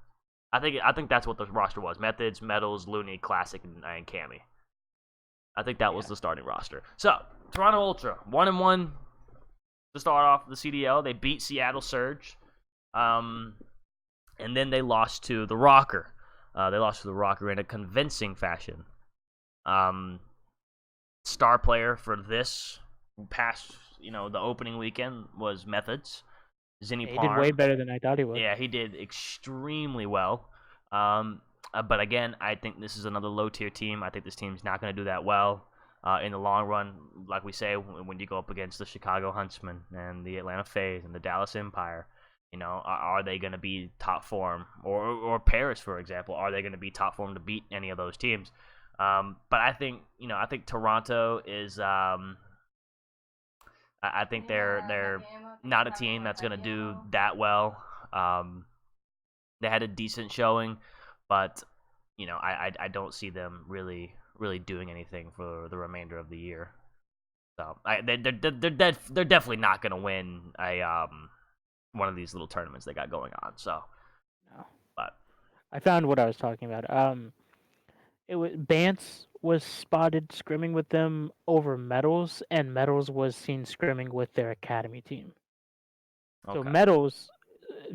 I think that's what the roster was: Methods, Metals, Looney, Classic, and Cammy. I think that was Yeah. the starting roster. So Toronto Ultra 1-1 to start off the CDL. They beat Seattle Surge, and then they lost to the Rocker. They lost to the Rocker in a convincing fashion. Star player for this past, the opening weekend was Methods. Zinni He did way Parm. better than I thought he would. Yeah, he did extremely well. But again, I think this is another low-tier team. I think this team's not going to do that well in the long run. Like we say, when you go up against the Chicago Huntsmen and the Atlanta Fays and the Dallas Empire, are they going to be top form? Or Paris, for example, are they going to be top form to beat any of those teams? But I think Toronto is. I think they're not a team that's going to do that well. They had a decent showing, but I don't see them really doing anything for the remainder of the year. So they're definitely not going to win a one of these little tournaments they got going on. So, No. but I found what I was talking about. It was Bance was spotted scrimming with them over Metals, and Metals was seen scrimming with their academy team. So okay. Metals,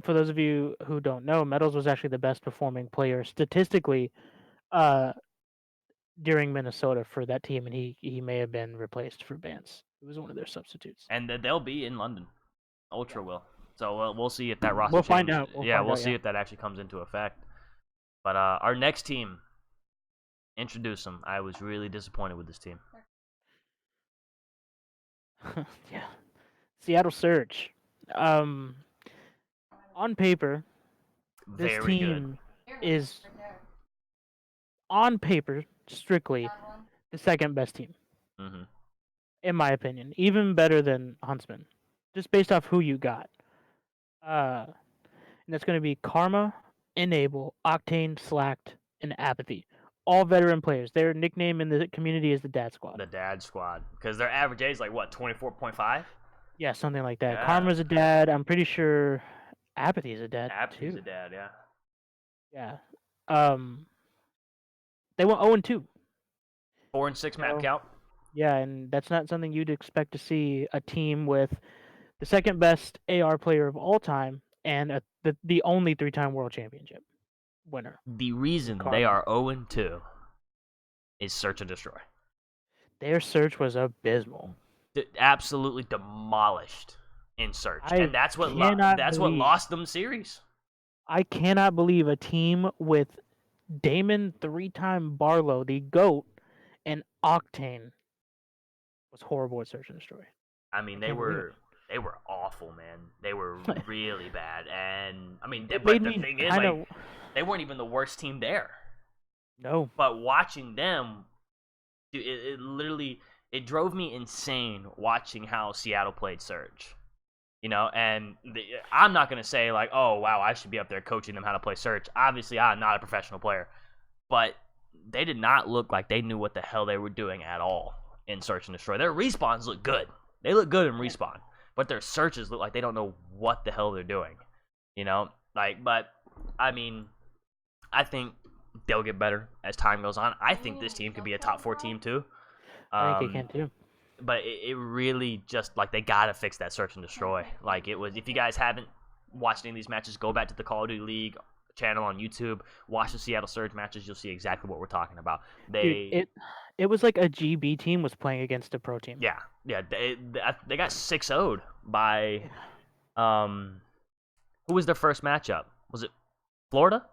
for those of you who don't know, Metals was actually the best performing player statistically uh, during Minnesota for that team, and he may have been replaced for Bance. It was one of their substitutes. And they'll be in London. Yeah, Ultra will. So we'll see if that roster we'll find change. out. We'll Yeah, find we'll out. see Yeah. if that actually comes into effect. But our next team, introduce them. I was really disappointed with this team. Yeah. Seattle Surge. Um, on paper, this Very good. team is on paper strictly the second best team, Hmm. in my opinion, even better than Huntsman, just based off who you got. And that's going to be Karma, Enable, Octane, Slacked, and Apathy. All veteran players. Their nickname in the community is the Dad Squad. The dad squad, because their average age is like what, 24.5. Yeah, something like that. Yeah, Karma's a dad. I'm pretty sure Apathy is a dad Apathy's too. a dad. Yeah, Yeah. Um, they went 0-2. 4-6 map So count. yeah, and that's not something you'd expect to see a team with the second best AR player of all time and the only 3-time world championship winner The in reason they Karma. are 0-2 is search and destroy. Their search was abysmal. Absolutely demolished in search, I and that's what cannot that's what believe lost them series. I cannot believe a team with Damon 3-time Barlow, the GOAT, and Octane was horrible at search and destroy. I mean, I they can't believe it. were awful, man. They were really bad, and I mean, It but made the me thing is, kind like, of they weren't even the worst team there. no. But watching them, dude, it literally it drove me insane watching how Seattle played Surge. And I'm not gonna say like, oh wow, I should be up there coaching them how to play Surge. Obviously, I'm not a professional player, but they did not look like they knew what the hell they were doing at all in Search and Destroy. Their respawns look good. They look good in respawn, but their searches look like they don't know what the hell they're doing. But I mean, I think they'll get better as time goes on. I think this team could be a top 4 team too. I think it Um, can too. but it really just like they gotta fix that search and destroy. Like it was. If you guys haven't watched any of these matches, go back to the Call of Duty League channel on YouTube. Watch the Seattle Surge matches. You'll see exactly what we're talking about. Dude, They, it was like a GB team was playing against a pro team. yeah, they got 6-0'd by who was their first matchup? Was it Florida?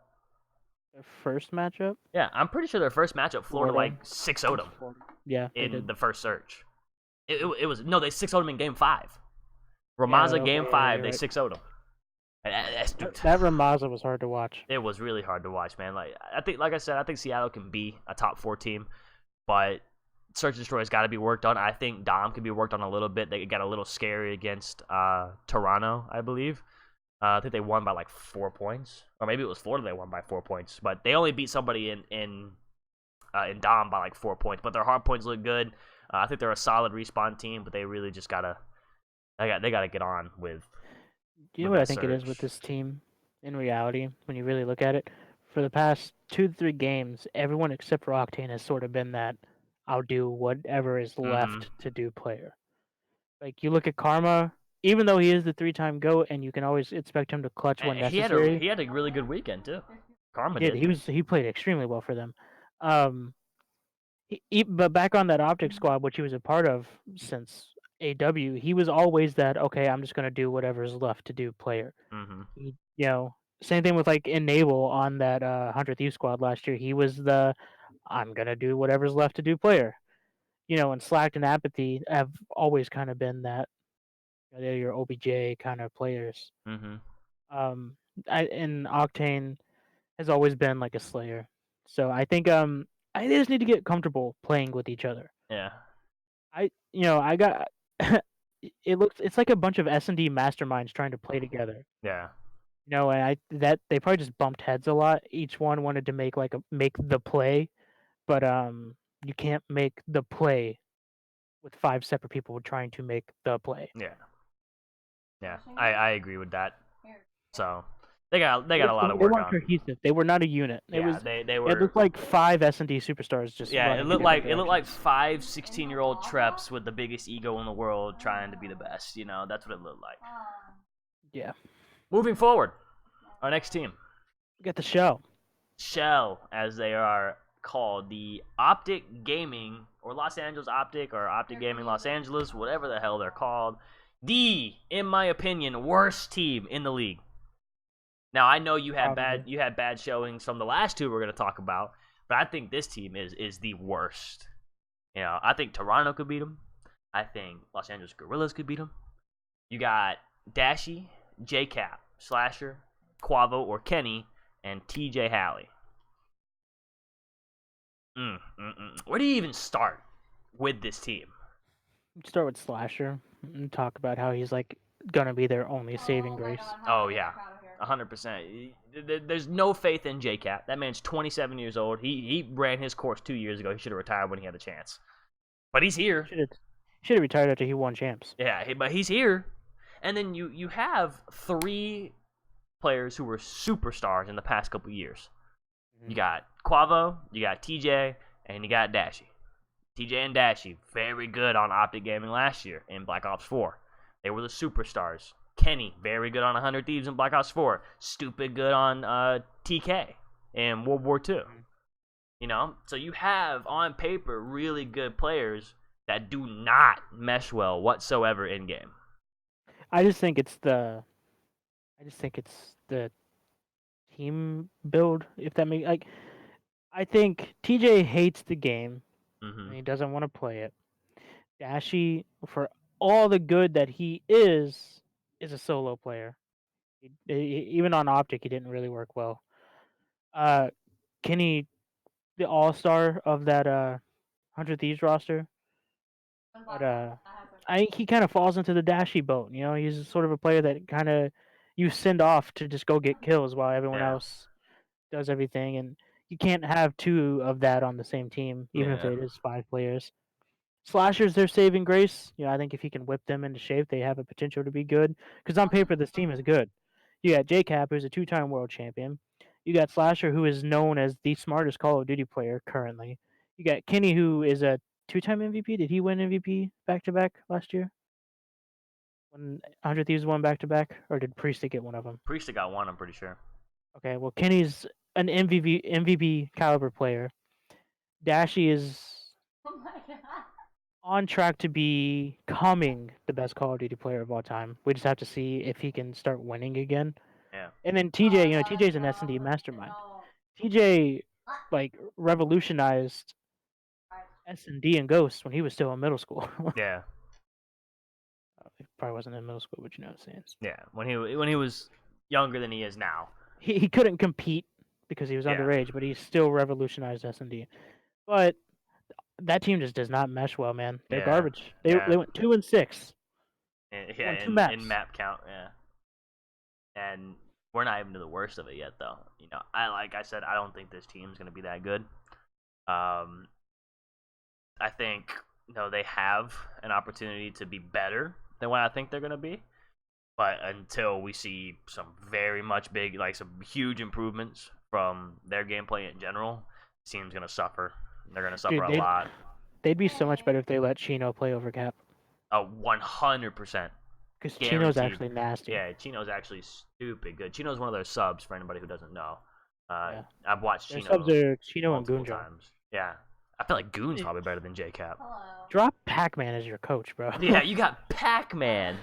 Their first matchup, Yeah, I'm pretty sure their first matchup, Florida like 6-0'd them Yeah, they in did. the first search. It was no, they 6-0'd them in game 5. Yeah, Ramaza okay, game yeah, 5, you're they right. 6-0'd them. That Ramaza was hard to watch. It was really hard to watch, man. Like I think, like I said, I think Seattle can be a top 4 team, but Search and Destroy has got to be worked on. I think Dom could be worked on a little bit. They got a little scary against Toronto, I believe. I think they won by like 4 points, or maybe it was Florida they won by 4 points, but they only beat somebody in Dom by like 4 points. But their hard points look good. I think they're a solid respawn team, but they really just gotta they gotta get on with Do you know what I that think it is with surge. this team? In reality, when you really look at it, for the past 2 to 3 games, everyone except for Octane has sort of been that I'll do whatever is Mm-hmm. left to do player. Like you look at Karma, even though he is the 3-time GOAT and you can always expect him to clutch when necessary. He had a really good weekend too. He Karma did. did. He played extremely well for them. Um, but back on that Optic squad, which he was a part of since AW, he was always that okay. I'm just gonna do whatever's left to do player. Mm-hmm. Same thing with like Enable on that 100th Youth squad last year. He was the I'm gonna do whatever's left to do player. And Slacked and Apathy have always kind of been that. They're your OBJ kind of players. Mm-hmm. Um, and Octane has always been like a Slayer. So I think I just need to get comfortable playing with each other. Yeah. I got it's like a bunch of S&D masterminds trying to play together. Yeah. And that they probably just bumped heads a lot. Each one wanted to make the play, but you can't make the play with 5 separate people trying to make the play. Yeah. Yeah. I agree with that. So they got a lot of They work weren't on. cohesive. They were not a unit. Yeah, they It were. looked like 5 S&D superstars just Yeah, running in different it looked like directions. 5 16-year-old treps with the biggest ego in the world trying to be the best. That's what it looked like. Yeah, Moving forward, our next team, we got the show. Shell, as they are called, the Optic Gaming or Los Angeles Optic or Optic Gaming Los Angeles, whatever the hell they're called. In my opinion, worst team in the league. Now I know Probably. you had bad showings from the last two we're going to talk about, but I think this team is the worst. I think Toronto could beat them. I think Los Angeles Gorillas could beat them. You got Dashy, JCap, Slasher, Quavo or Kenny, and TJ Halley. Where do you even start with this team? Start with Slasher and talk about how he's like gonna be their only saving grace. Oh yeah, 100%. There's no faith in JCap. That man's 27 years old. He ran his course 2 years ago. He should have retired when he had the chance. But he's here. Should have retired after he won champs. Yeah, but he's here. And then you have 3 players who were superstars in the past couple years. Mm-hmm. You got Quavo, you got TJ, and you got Dashy. TJ and Dashy, very good on Optic Gaming last year in Black Ops 4. They were the superstars. Kenny, very good on 100 Thieves in Black Ops 4. Stupid good on TK in World War II. So you have, on paper, really good players that do not mesh well whatsoever in-game. I just think it's the team build. If that makes I think TJ hates the game and he doesn't want to play it. Dashy, for all the good that he is a solo player. Even on Optic, he didn't really work well. Kenny, the all-star of that 100 Thieves roster, but I think he kind of falls into the Dashy boat. He's sort of a player that kind of you send off to just go get kills while everyone Yeah. else does everything, and you can't have 2 of that on the same team, even if Yeah. it is 5 players. Slashers, their saving grace. I think if he can whip them into shape, they have a potential to be good. Because on paper, this team is good. You got JCap, who's a 2-time world champion. You got Slasher, who is known as the smartest Call of Duty player currently. You got Kenny, who is a two-time MVP? Did he win MVP back to back last year? When 100 Thieves won back to back, or did Priest get one of them? Priest got one, I'm pretty sure. Okay, well Kenny's an MVP caliber player. Dashy is Oh my god. on track to becoming the best Call of Duty player of all time. We just have to see if he can start winning again. Yeah. And then TJ, TJ's an S&D mastermind. TJ like revolutionized S&D and Ghost when he was still in middle school. Yeah. He probably wasn't in middle school, but you know what I'm saying. Yeah. When he was younger than he is now. He couldn't compete because he was Yeah. underage, but he still revolutionized S&D. But that team just does not mesh well, man. They're Yeah. garbage. They Yeah. went 2-6. Yeah, Won 2 maps. in map count, yeah. And we're not even to the worst of it yet, though. You know, like I said, I don't think this team's gonna be that good. I think they have an opportunity to be better than what I think they're gonna be. But until we see some very much big, like some huge improvements from their gameplay in general, the team's gonna suffer. They're gonna suffer a lot. They'd be so much better if they let Chino play over Cap. 100%. Because Chino's Guaranteed. actually nasty. Yeah, Chino's actually stupid good. Chino's one of their subs for anybody who doesn't know. Yeah. I've watched Their Chino subs are Chino and multiple Goonjo. times. Yeah, I feel like Goon's probably better than JCap. Drop Pac-Man as your coach, bro. Yeah, you got Pac-Man,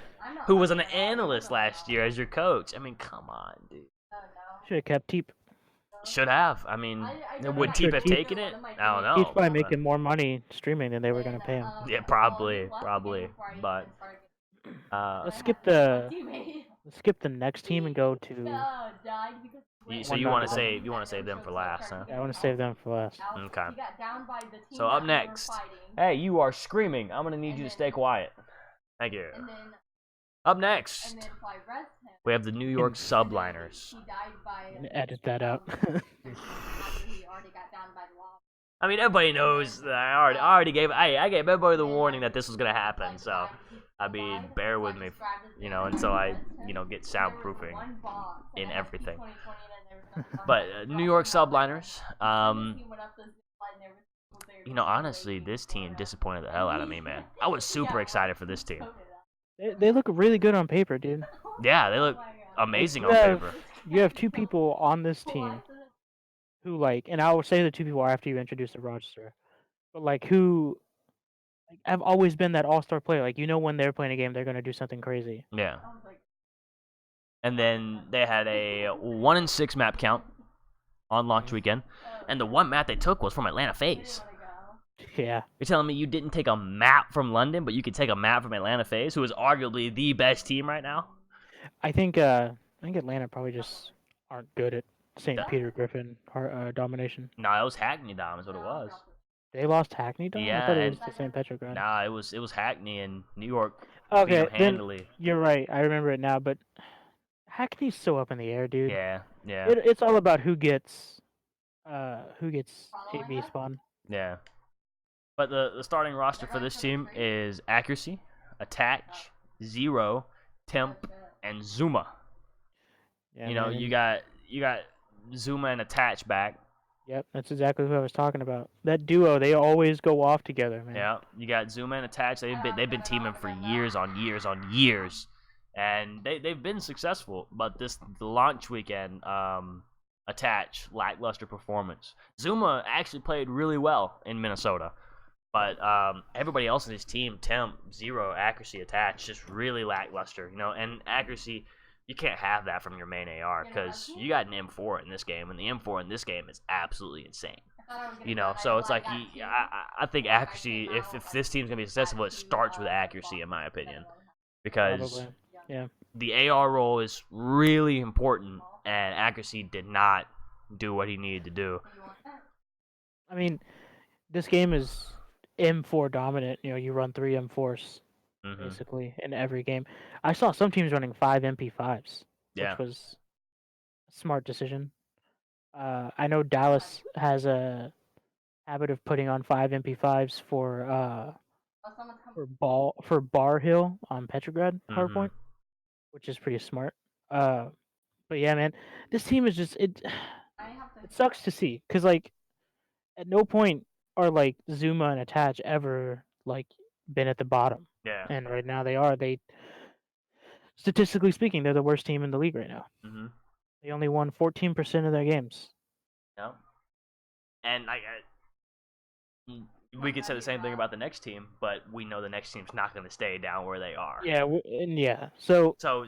who was an analyst last year as your coach. I mean, come on, dude. Should have kept Teep. Should have. I mean, would Teep have taken it? I don't know. He's probably making more money streaming than they were gonna pay him. Yeah, probably. But Let's skip the next team and go to. so you want to save them for last, huh? Yeah, I want to save them for last. Okay. So up next, hey, you are screaming. I'm gonna need you to stay quiet. Thank you. Up next, we have the New York Subliners. Edit that out. I mean, everybody knows that I already gave everybody the warning that this was gonna happen. So, I mean, bear with me, until I, get soundproofing in everything. But New York Subliners, honestly, this team disappointed the hell out of me, man. I was super excited for this team. They look really good on paper, dude. Yeah, they look amazing on paper. You have two people on this team who and I will say the two people after you introduce the roster, but who have always been that all-star player. When they're playing a game, they're gonna do something crazy. Yeah. And then they had a 1-6 map count on launch weekend, and the one map they took was from Atlanta FaZe. Yeah. You're telling me you didn't take a map from London, but you could take a map from Atlanta FaZe, who is arguably the best team right now? I think Atlanta probably just aren't good at St. Peter Griffin domination. No, it was Hackney Dom is what it was. They lost Hackney Dom? Yeah, I thought it was the St. Petrograd. Nah, it was Hackney and New York. Okay, handily. Then you're right. I remember it now, but Hackney's so up in the air, dude. Yeah. It's all about who gets AB spawn. Yeah. But the starting roster for this team is Accuracy, Attach, Zero, Temp, and Zuma. Yeah, you got Zuma and Attach back. Yep, that's exactly who I was talking about. That duo, they always go off together, man. Yeah, you got Zuma and Attach. They've been teaming for years on years, and they've been successful. But the launch weekend, Attach lackluster performance. Zuma actually played really well in Minnesota, but everybody else in his team, Temp, Zero, Accuracy, Attach, just really lackluster. And Accuracy, you can't have that from your main AR because you got an M4 in this game, and the M4 in this game is absolutely insane. So it's like I think Accuracy, if this team's gonna be successful, it starts with Accuracy, in my opinion, because the AR role is really important, and Accuracy did not do what he needed to do. I mean, this game is M4 dominant. You run 3 M4s. Basically in every game. I saw some teams running 5 MP5s, which was a smart decision. I know Dallas has a habit of putting on 5 MP5s for Bar Hill on Petrograd Hardpoint, which is pretty smart. But yeah, man, this team is just it sucks to see because at no point are like Zuma and Attach ever like been at the bottom, Yeah. and right now they are. They statistically speaking, they're the worst team in the league right now. Mm-hmm. They only won 14% of their games. Yeah. And we could say the same thing about the next team, but we know the next team's not going to stay down where they are. Yeah, and yeah. So So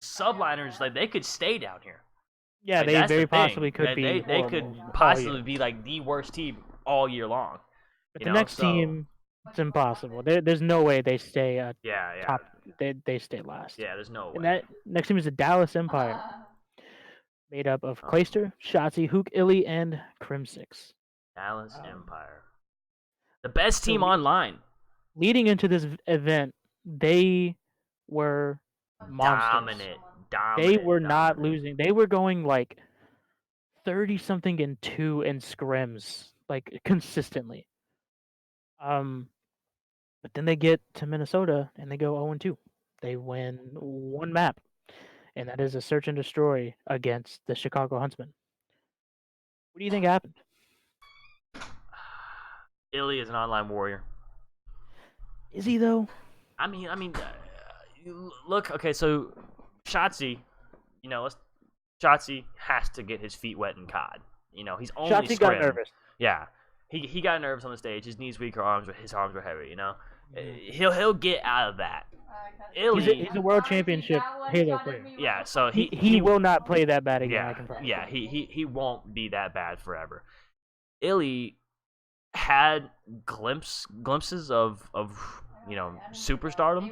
subliners, like, they could stay down here. yeah, Like, they that's the very possibly thing. could be They could horrible all year. possibly be like the worst team all year long. But You the know, next so team, it's impossible. There's no way they stay yeah, yeah, top. They stay last. yeah. There's no And way. that next team is the Dallas Empire, made up of Um, Clayster, Shotzi, Hook, Illy, and Crim6. Dallas Um, Empire, the best so team online. leading into this event, they were monsters. Dominant, They dominant, were not dominant. losing. They were going like 30 something and 2 in scrims, like consistently. But then they get to Minnesota and they go 0 2. They win one map, and that is a search and destroy against the Chicago Huntsmen. What do you think happened? Illy is an online warrior. Is he though? Look. Okay, so Shotzi, Shotzi has to get his feet wet in COD. He's only Shotzi got scrim. nervous. Yeah, he got nervous on the stage. His knees weak, his arms were heavy. Mhm. He'll get out of that. He's a world championship Halo player. Yeah, so He will not play that bad again. I yeah, can promise. yeah, he won't be that bad forever. Illy had glimpses of superstardom,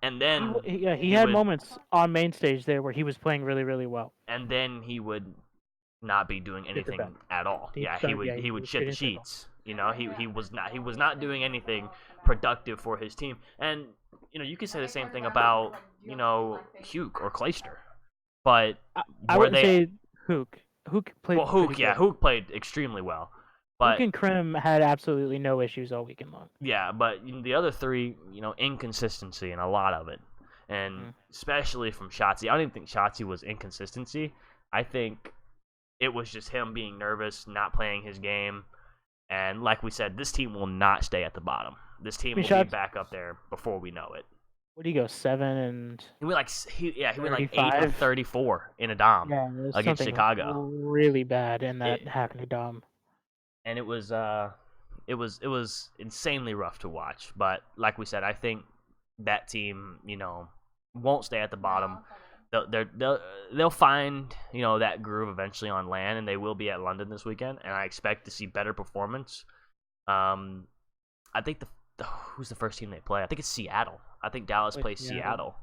and then He had moments on main stage there where he was playing really, really well. and then he would not be doing Shit the bed. anything at all. He'd Yeah, start- he would was shit straight the in circle. sheets. He was not doing anything productive for his team. And you could say the same thing about Hugh or Clayster, but I were would they? say Hook. Hook played Well, pretty Hook, yeah, good. Hook played extremely well, Hook but and Krim had absolutely no issues all weekend long. yeah, but the other three, inconsistency and a lot of it, and Mhm. especially from Shotzi. I don't even think Shotzi was inconsistency. I think it was just him being nervous, not playing his game, and like we said, this team will not stay at the bottom. This team will be Shots. back up there before we know it. What do you go 7 and He went like he went like 8 of 35? 34 in a dom Yeah, there's against something Chicago. really bad in that It, Hackney Dom. and it was insanely rough to watch. But like we said, I think that team, won't stay at the bottom. They'll find that groove eventually on LAN, and they will be at London this weekend. And I expect to see better performance. I think who's the first team they play? I think it's Seattle. I think Dallas plays Seattle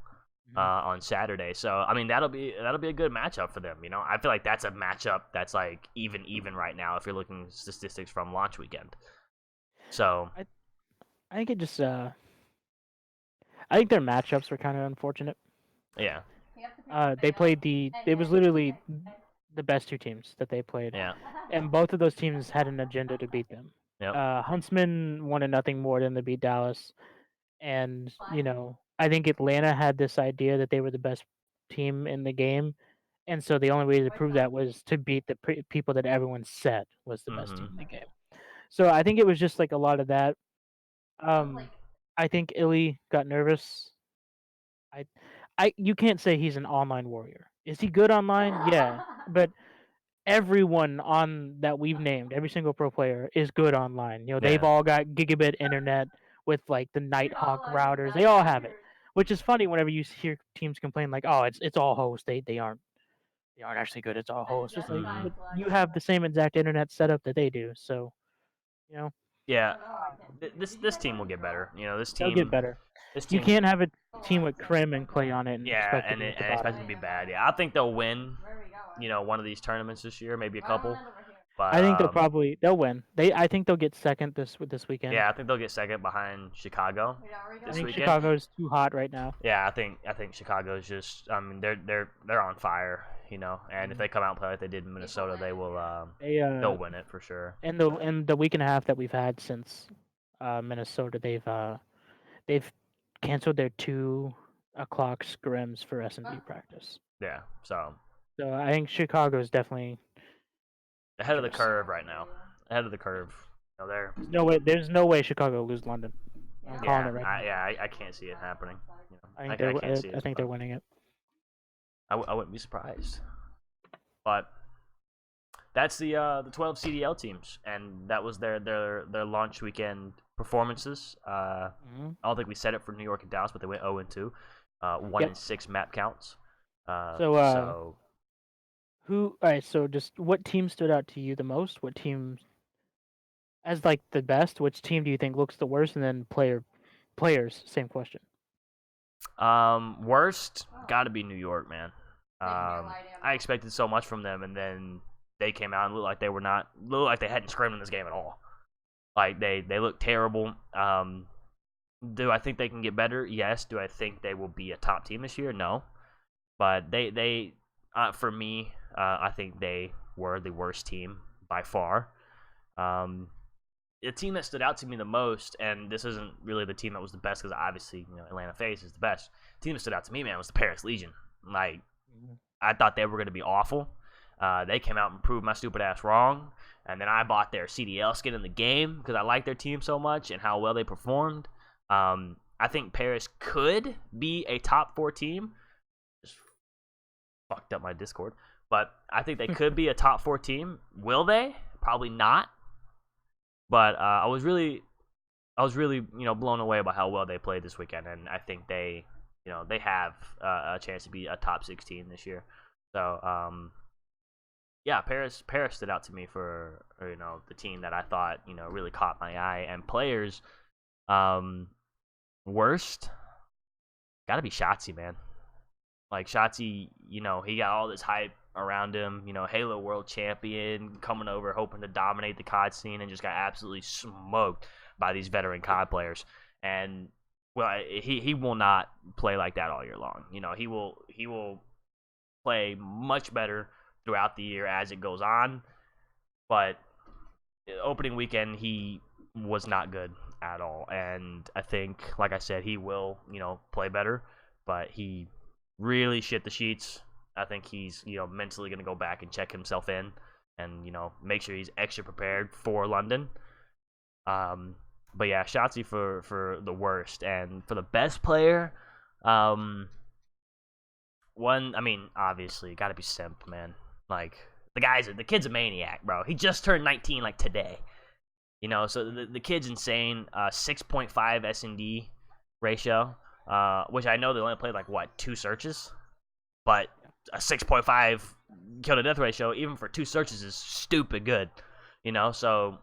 on Saturday. So I mean that'll be a good matchup for them. I feel like that's a matchup that's like even right now if you're looking at statistics from launch weekend. So I think it just I think their matchups were kind of unfortunate. yeah, They played it was literally the best two teams that they played. yeah, And both of those teams had an agenda to beat them. yep, Huntsman wanted nothing more than to beat Dallas. And, I think Atlanta had this idea that they were the best team in the game. And so the only way to prove that was to beat the people that everyone said was the best team in the game. So I think it was just like a lot of that. I think Illy got nervous. I, you can't say he's an online warrior. Is he good online? Yeah, but everyone on that we've named, every single pro player is good online. They've yeah, all got gigabit internet with like the Nighthawk routers. They all have it, which is funny whenever you hear teams complain like, "Oh, it's all host. They aren't actually good. It's all host." It's like, but you have the same exact internet setup that they do, so you know yeah. This team will get better. they'll get better. This You team, can't have a team with Krim and Clay on it and yeah, expect to be at the and expect bottom. them to be bad. Yeah, I think they'll win. One of these tournaments this year, maybe a couple. But I think they'll win. I think they'll get second this weekend. yeah, I think they'll get second behind Chicago I this think weekend. Chicago's too hot right now. Yeah, I think Chicago's just. I mean, they're on fire. And if they come out and play like they did in Minnesota, they will. They'll win it for sure. In the week and a half that we've had since Minnesota, they've canceled their 2 o'clock scrims for S&B practice. Yeah, so So I think Chicago's definitely ahead of the dangerous. curve right now. Ahead of the curve. They're There's no way Chicago will lose London. I'm calling yeah, it right now. I can't see it happening. I I can't see I it, think they're but winning it. I wouldn't be surprised. But that's the 12 CDL teams, and that was their launch weekend performances. Hmm. I don't think we set it for New York and Dallas, but they went 0-2, 1 Yep. and 6 map counts. So So who? All right. So just what team stood out to you the most? What team as like the best? Which team do you think looks the worst? And then players. Same question. worst got to be New York, man. I expected so much from them, and then they came out and looked like they hadn't scrimmed in this game at all. Like they look terrible. Do I think they can get better? Yes. Do I think they will be a top team this year? No. But they for me, I think they were the worst team by far. Um, the team that stood out to me the most, and this isn't really the team that was the best because obviously Atlanta FaZe is the best. The team that stood out to me, man, was the Paris Legion. Like Mhm. I thought they were going to be awful. They came out and proved my stupid ass wrong, and then I bought their CDL skin in the game because I like their team so much and how well they performed. I think Paris could be a top 4 team. Just fucked up my Discord, but I think they could be a top 4 team. Will they? Probably not. But I was really, blown away by how well they played this weekend, and I think they have a chance to be a top 16 this year. So, yeah, Paris stood out to me for the team that I thought really caught my eye, and players, um, worst got to be Shotzi, man. Like Shotzi, he got all this hype around him. Halo World Champion coming over, hoping to dominate the COD scene, and just got absolutely smoked by these veteran COD players. And well, he will not play like that all year long. He will play much better throughout the year as it goes on. But opening weekend, he was not good at all. And I think, like I said, he will play better. But he really shit the sheets. I think he's mentally going to go back and check himself in, and make sure he's extra prepared for London. Um, but yeah, Shotzi for the worst, and for the best player, um, one. I mean, obviously, got to be Simp, man. Like the kid's a maniac, bro. He just turned 19 like today. So the kid's insane. 6.5 S&D ratio, which I know they only played like what 2 searches, but a 6.5 kill to death ratio, even for 2 searches, is stupid good. So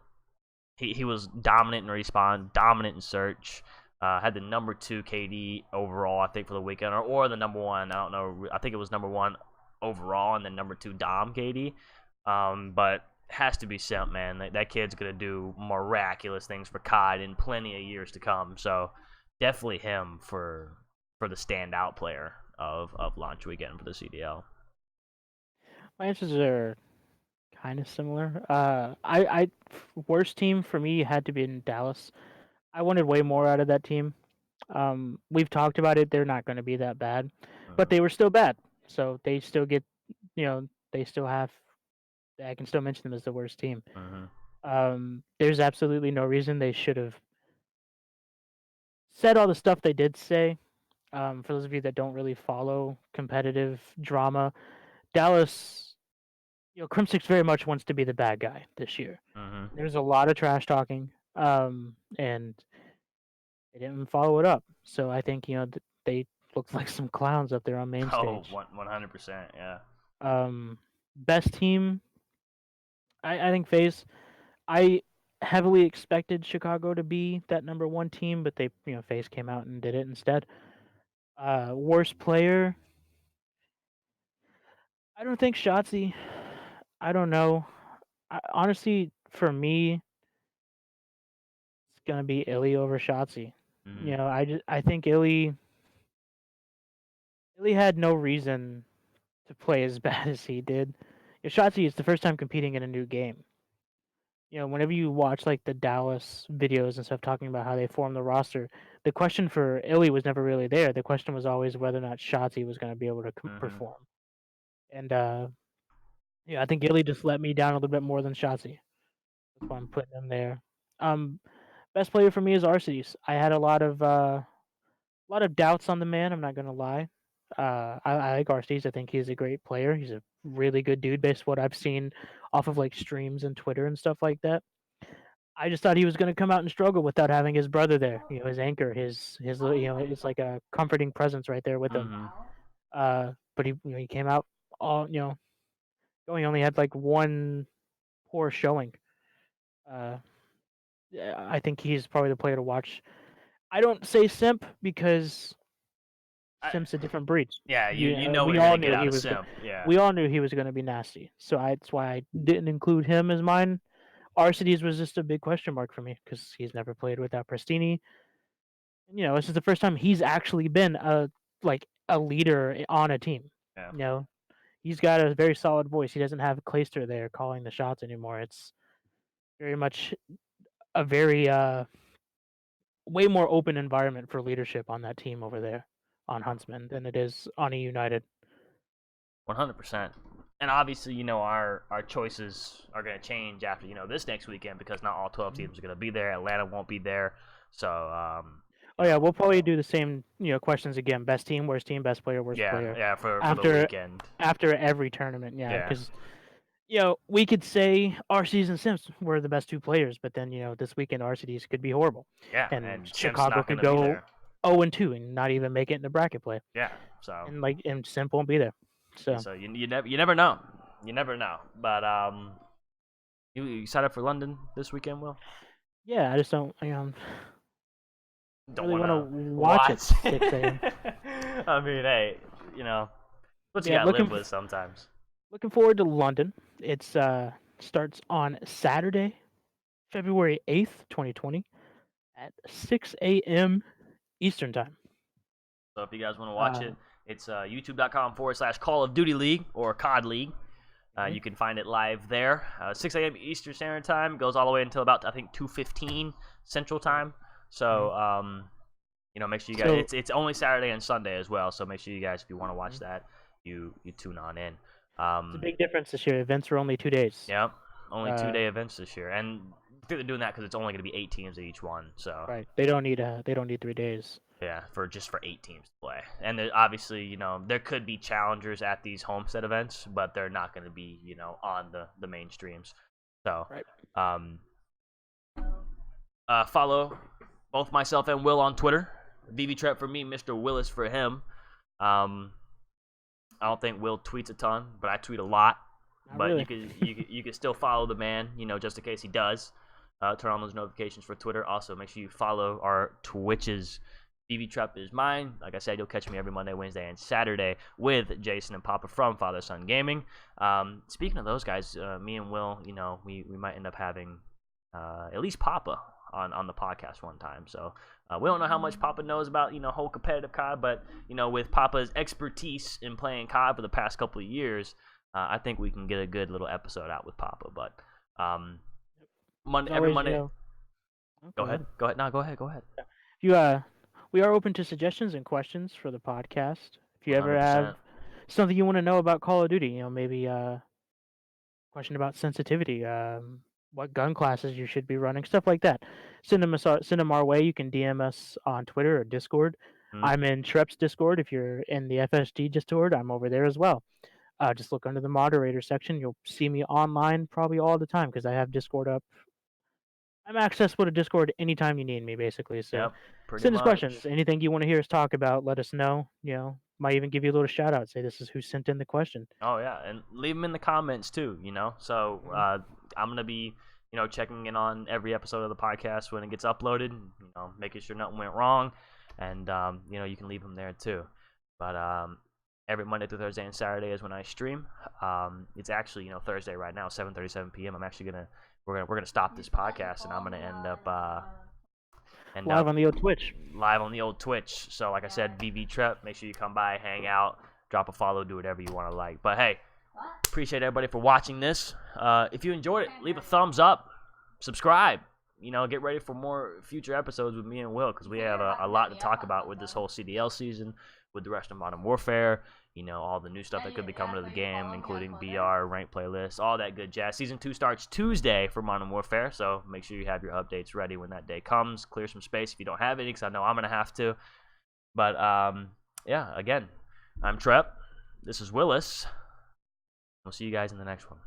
he was dominant in respawn, dominant in search. Had the number 2 KD overall, I think, for the weekend, or the number 1. I don't know. I think it was number 1 overall, and then number 2 Dom KD. But has to be Simp, man. That kid's gonna do miraculous things for COD in plenty of years to come. So definitely him for the standout player of launch weekend for the CDL. My answers are kind of similar. I worst team for me had to be in Dallas. I wanted way more out of that team. We've talked about it. They're not going to be that bad, but Mm-hmm. they were still bad. So they still get, they still have. I can still mention them as the worst team. Mm-hmm. There's absolutely no reason they should have said all the stuff they did say. For those of you that don't really follow competitive drama, Dallas, Crimsix very much wants to be the bad guy this year. Mm-hmm. There's a lot of trash talking, and they didn't follow it up. So I think they looked like some clowns up there on main Oh, stage. 100%. Yeah. Best team, I think FaZe. I heavily expected Chicago to be that number 1 team, but they FaZe came out and did it instead. Worst player, I don't think Shotzi. I don't know. Honestly, for me, it's gonna be Illy over Shotzi. Mm-hmm. I think Illy had no reason to play as bad as he did. Shotzi is the first time competing in a new game. Whenever you watch like the Dallas videos and stuff talking about how they formed the roster, the question for Illy was never really there. The question was always whether or not Shotzi was going to be able to Mm-hmm. perform. And yeah, I think Illy just let me down a little bit more than Shotzi. That's why I'm putting him there. Best player for me is Arceus. I had a lot of doubts on the man. I'm not gonna lie. I like Arceus. I think he's a great player. He's a really good dude based on what I've seen off of like streams and Twitter and stuff like that. I just thought he was gonna come out and struggle without having his brother there. His anchor, it's like a comforting presence right there with him. Mm-hmm. But he came out all going only had like one poor showing. Uh, yeah, I think he's probably the player to watch. I don't say simp because Simp's a different breed. Yeah, you know what We you're all gonna get knew out he of was. Simp. Yeah. We all knew he was going to be nasty. So that's why I didn't include him as mine. Arcides was just a big question mark for me because he's never played without Prestini. And, this is the first time he's actually been a leader on a team. Yeah. You know, he's got a very solid voice. He doesn't have Clayster there calling the shots anymore. It's very much a very way more open environment for leadership on that team over there on Huntsman than it is on a United. 100%. And obviously, our choices are going to change after, this next weekend because not all 12 teams are going to be there. Atlanta won't be there. So, Oh yeah, we'll probably do the same, questions again. Best team, worst team, best player, worst player. yeah, for the After weekend. after every tournament, yeah, Yeah. because we could say Arceus and Sims were the best two players, but then this weekend Arceus could be horrible, Yeah, and and Simp's Chicago not could going to be go there. 0-2 and not even make it in the bracket play, Yeah, so. and Simp won't be there. So So you never know. You never know. But you excited for London this weekend, Will? yeah, I just don't. Don't really want to want watch it 6 a.m. I mean, hey, what you Yeah, gotta live with sometimes. looking forward to London. It's starts on Saturday, February 8th, 2020, at 6 a.m. Eastern time. So if you guys want to watch it, it's youtube.com/Call of Duty League or COD League. You can find it live there. 6 a.m. Eastern Standard Time goes all the way until about I think 2:15 Central Time. So make sure you guys. It's only Saturday and Sunday as well. So make sure you guys, if you want to watch that, you tune on in. It's a big difference this year. Events were only 2 days. Yep, only 2-day events this year, and I think they're doing that because it's only going to be 8 teams at each one. So right, they don't need 3 days. yeah, for 8 teams to play, and obviously there could be challengers at these homestead events, but they're not going to be on the mainstreams. So follow both myself and Will on Twitter. VVTrap for me, Mr. Willis for him. I don't think Will tweets a ton, but I tweet a lot. But really. you can still follow the man, just in case he does. Turn on those notifications for Twitter. Also, make sure you follow our Twitches. VVTrap is mine. Like I said, you'll catch me every Monday, Wednesday, and Saturday with Jason and Papa from Father Son Gaming. Speaking of those guys, me and Will, we might end up having at least Papa on the podcast one time. So we don't know how much Papa knows about whole competitive COD, but with Papa's expertise in playing COD for the past couple of yeyears, I think we can get a good little episode out with Papa. But every Monday. Go ahead. No, go ahead. We are open to suggestions and questions for the podcast. If you 100%. ever have something you want to know about Call of Duty, maybe question about sensitivity, what gun classes you should be running, stuff like that. Send them our way. You can DM us on Twitter or Discord. I'm in Shrep's Discord. If you're in the FSG Discord, I'm over there as well. Just look under the moderator section. You'll see me online probably all the time because I have Discord up. I'm accessible to Discord anytime you need me, basically. So send us questions. Anything you want to hear us talk about, let us know. Might even give you a little shout out. Say this is who sent in the question. Oh yeah, and leave them in the comments too. So I'm gonna be checking in on every episode of the podcast when it gets uploaded. Making sure nothing went wrong, and you can leave them there too. But every Monday through Thursday and Saturday is when I stream. It's actually Thursday right now, 7:37 p.m. I'm actually we're gonna stop this podcast, and I'm gonna end up live on the old Twitch. Live on the old Twitch. So like I said, VVTrap, make sure you come by, hang out, drop a follow, do whatever you want to like. But hey, appreciate everybody for watching this. If you enjoyed it, leave a thumbs up, subscribe. Get ready for more future episodes with me and Will, because we have a lot to talk about with this whole CDL season, with the rest of Modern Warfare, all the new stuff that could be coming to the game, including BR, ranked playlists, all that good jazz. Season 2 starts Tuesday for Modern Warfare, so make sure you have your updates ready when that day comes. Clear some space if you don't have any, because I know I'm going to have to. But, yeah, again, I'm Trep. This is Willis. We'll see you guys in the next one.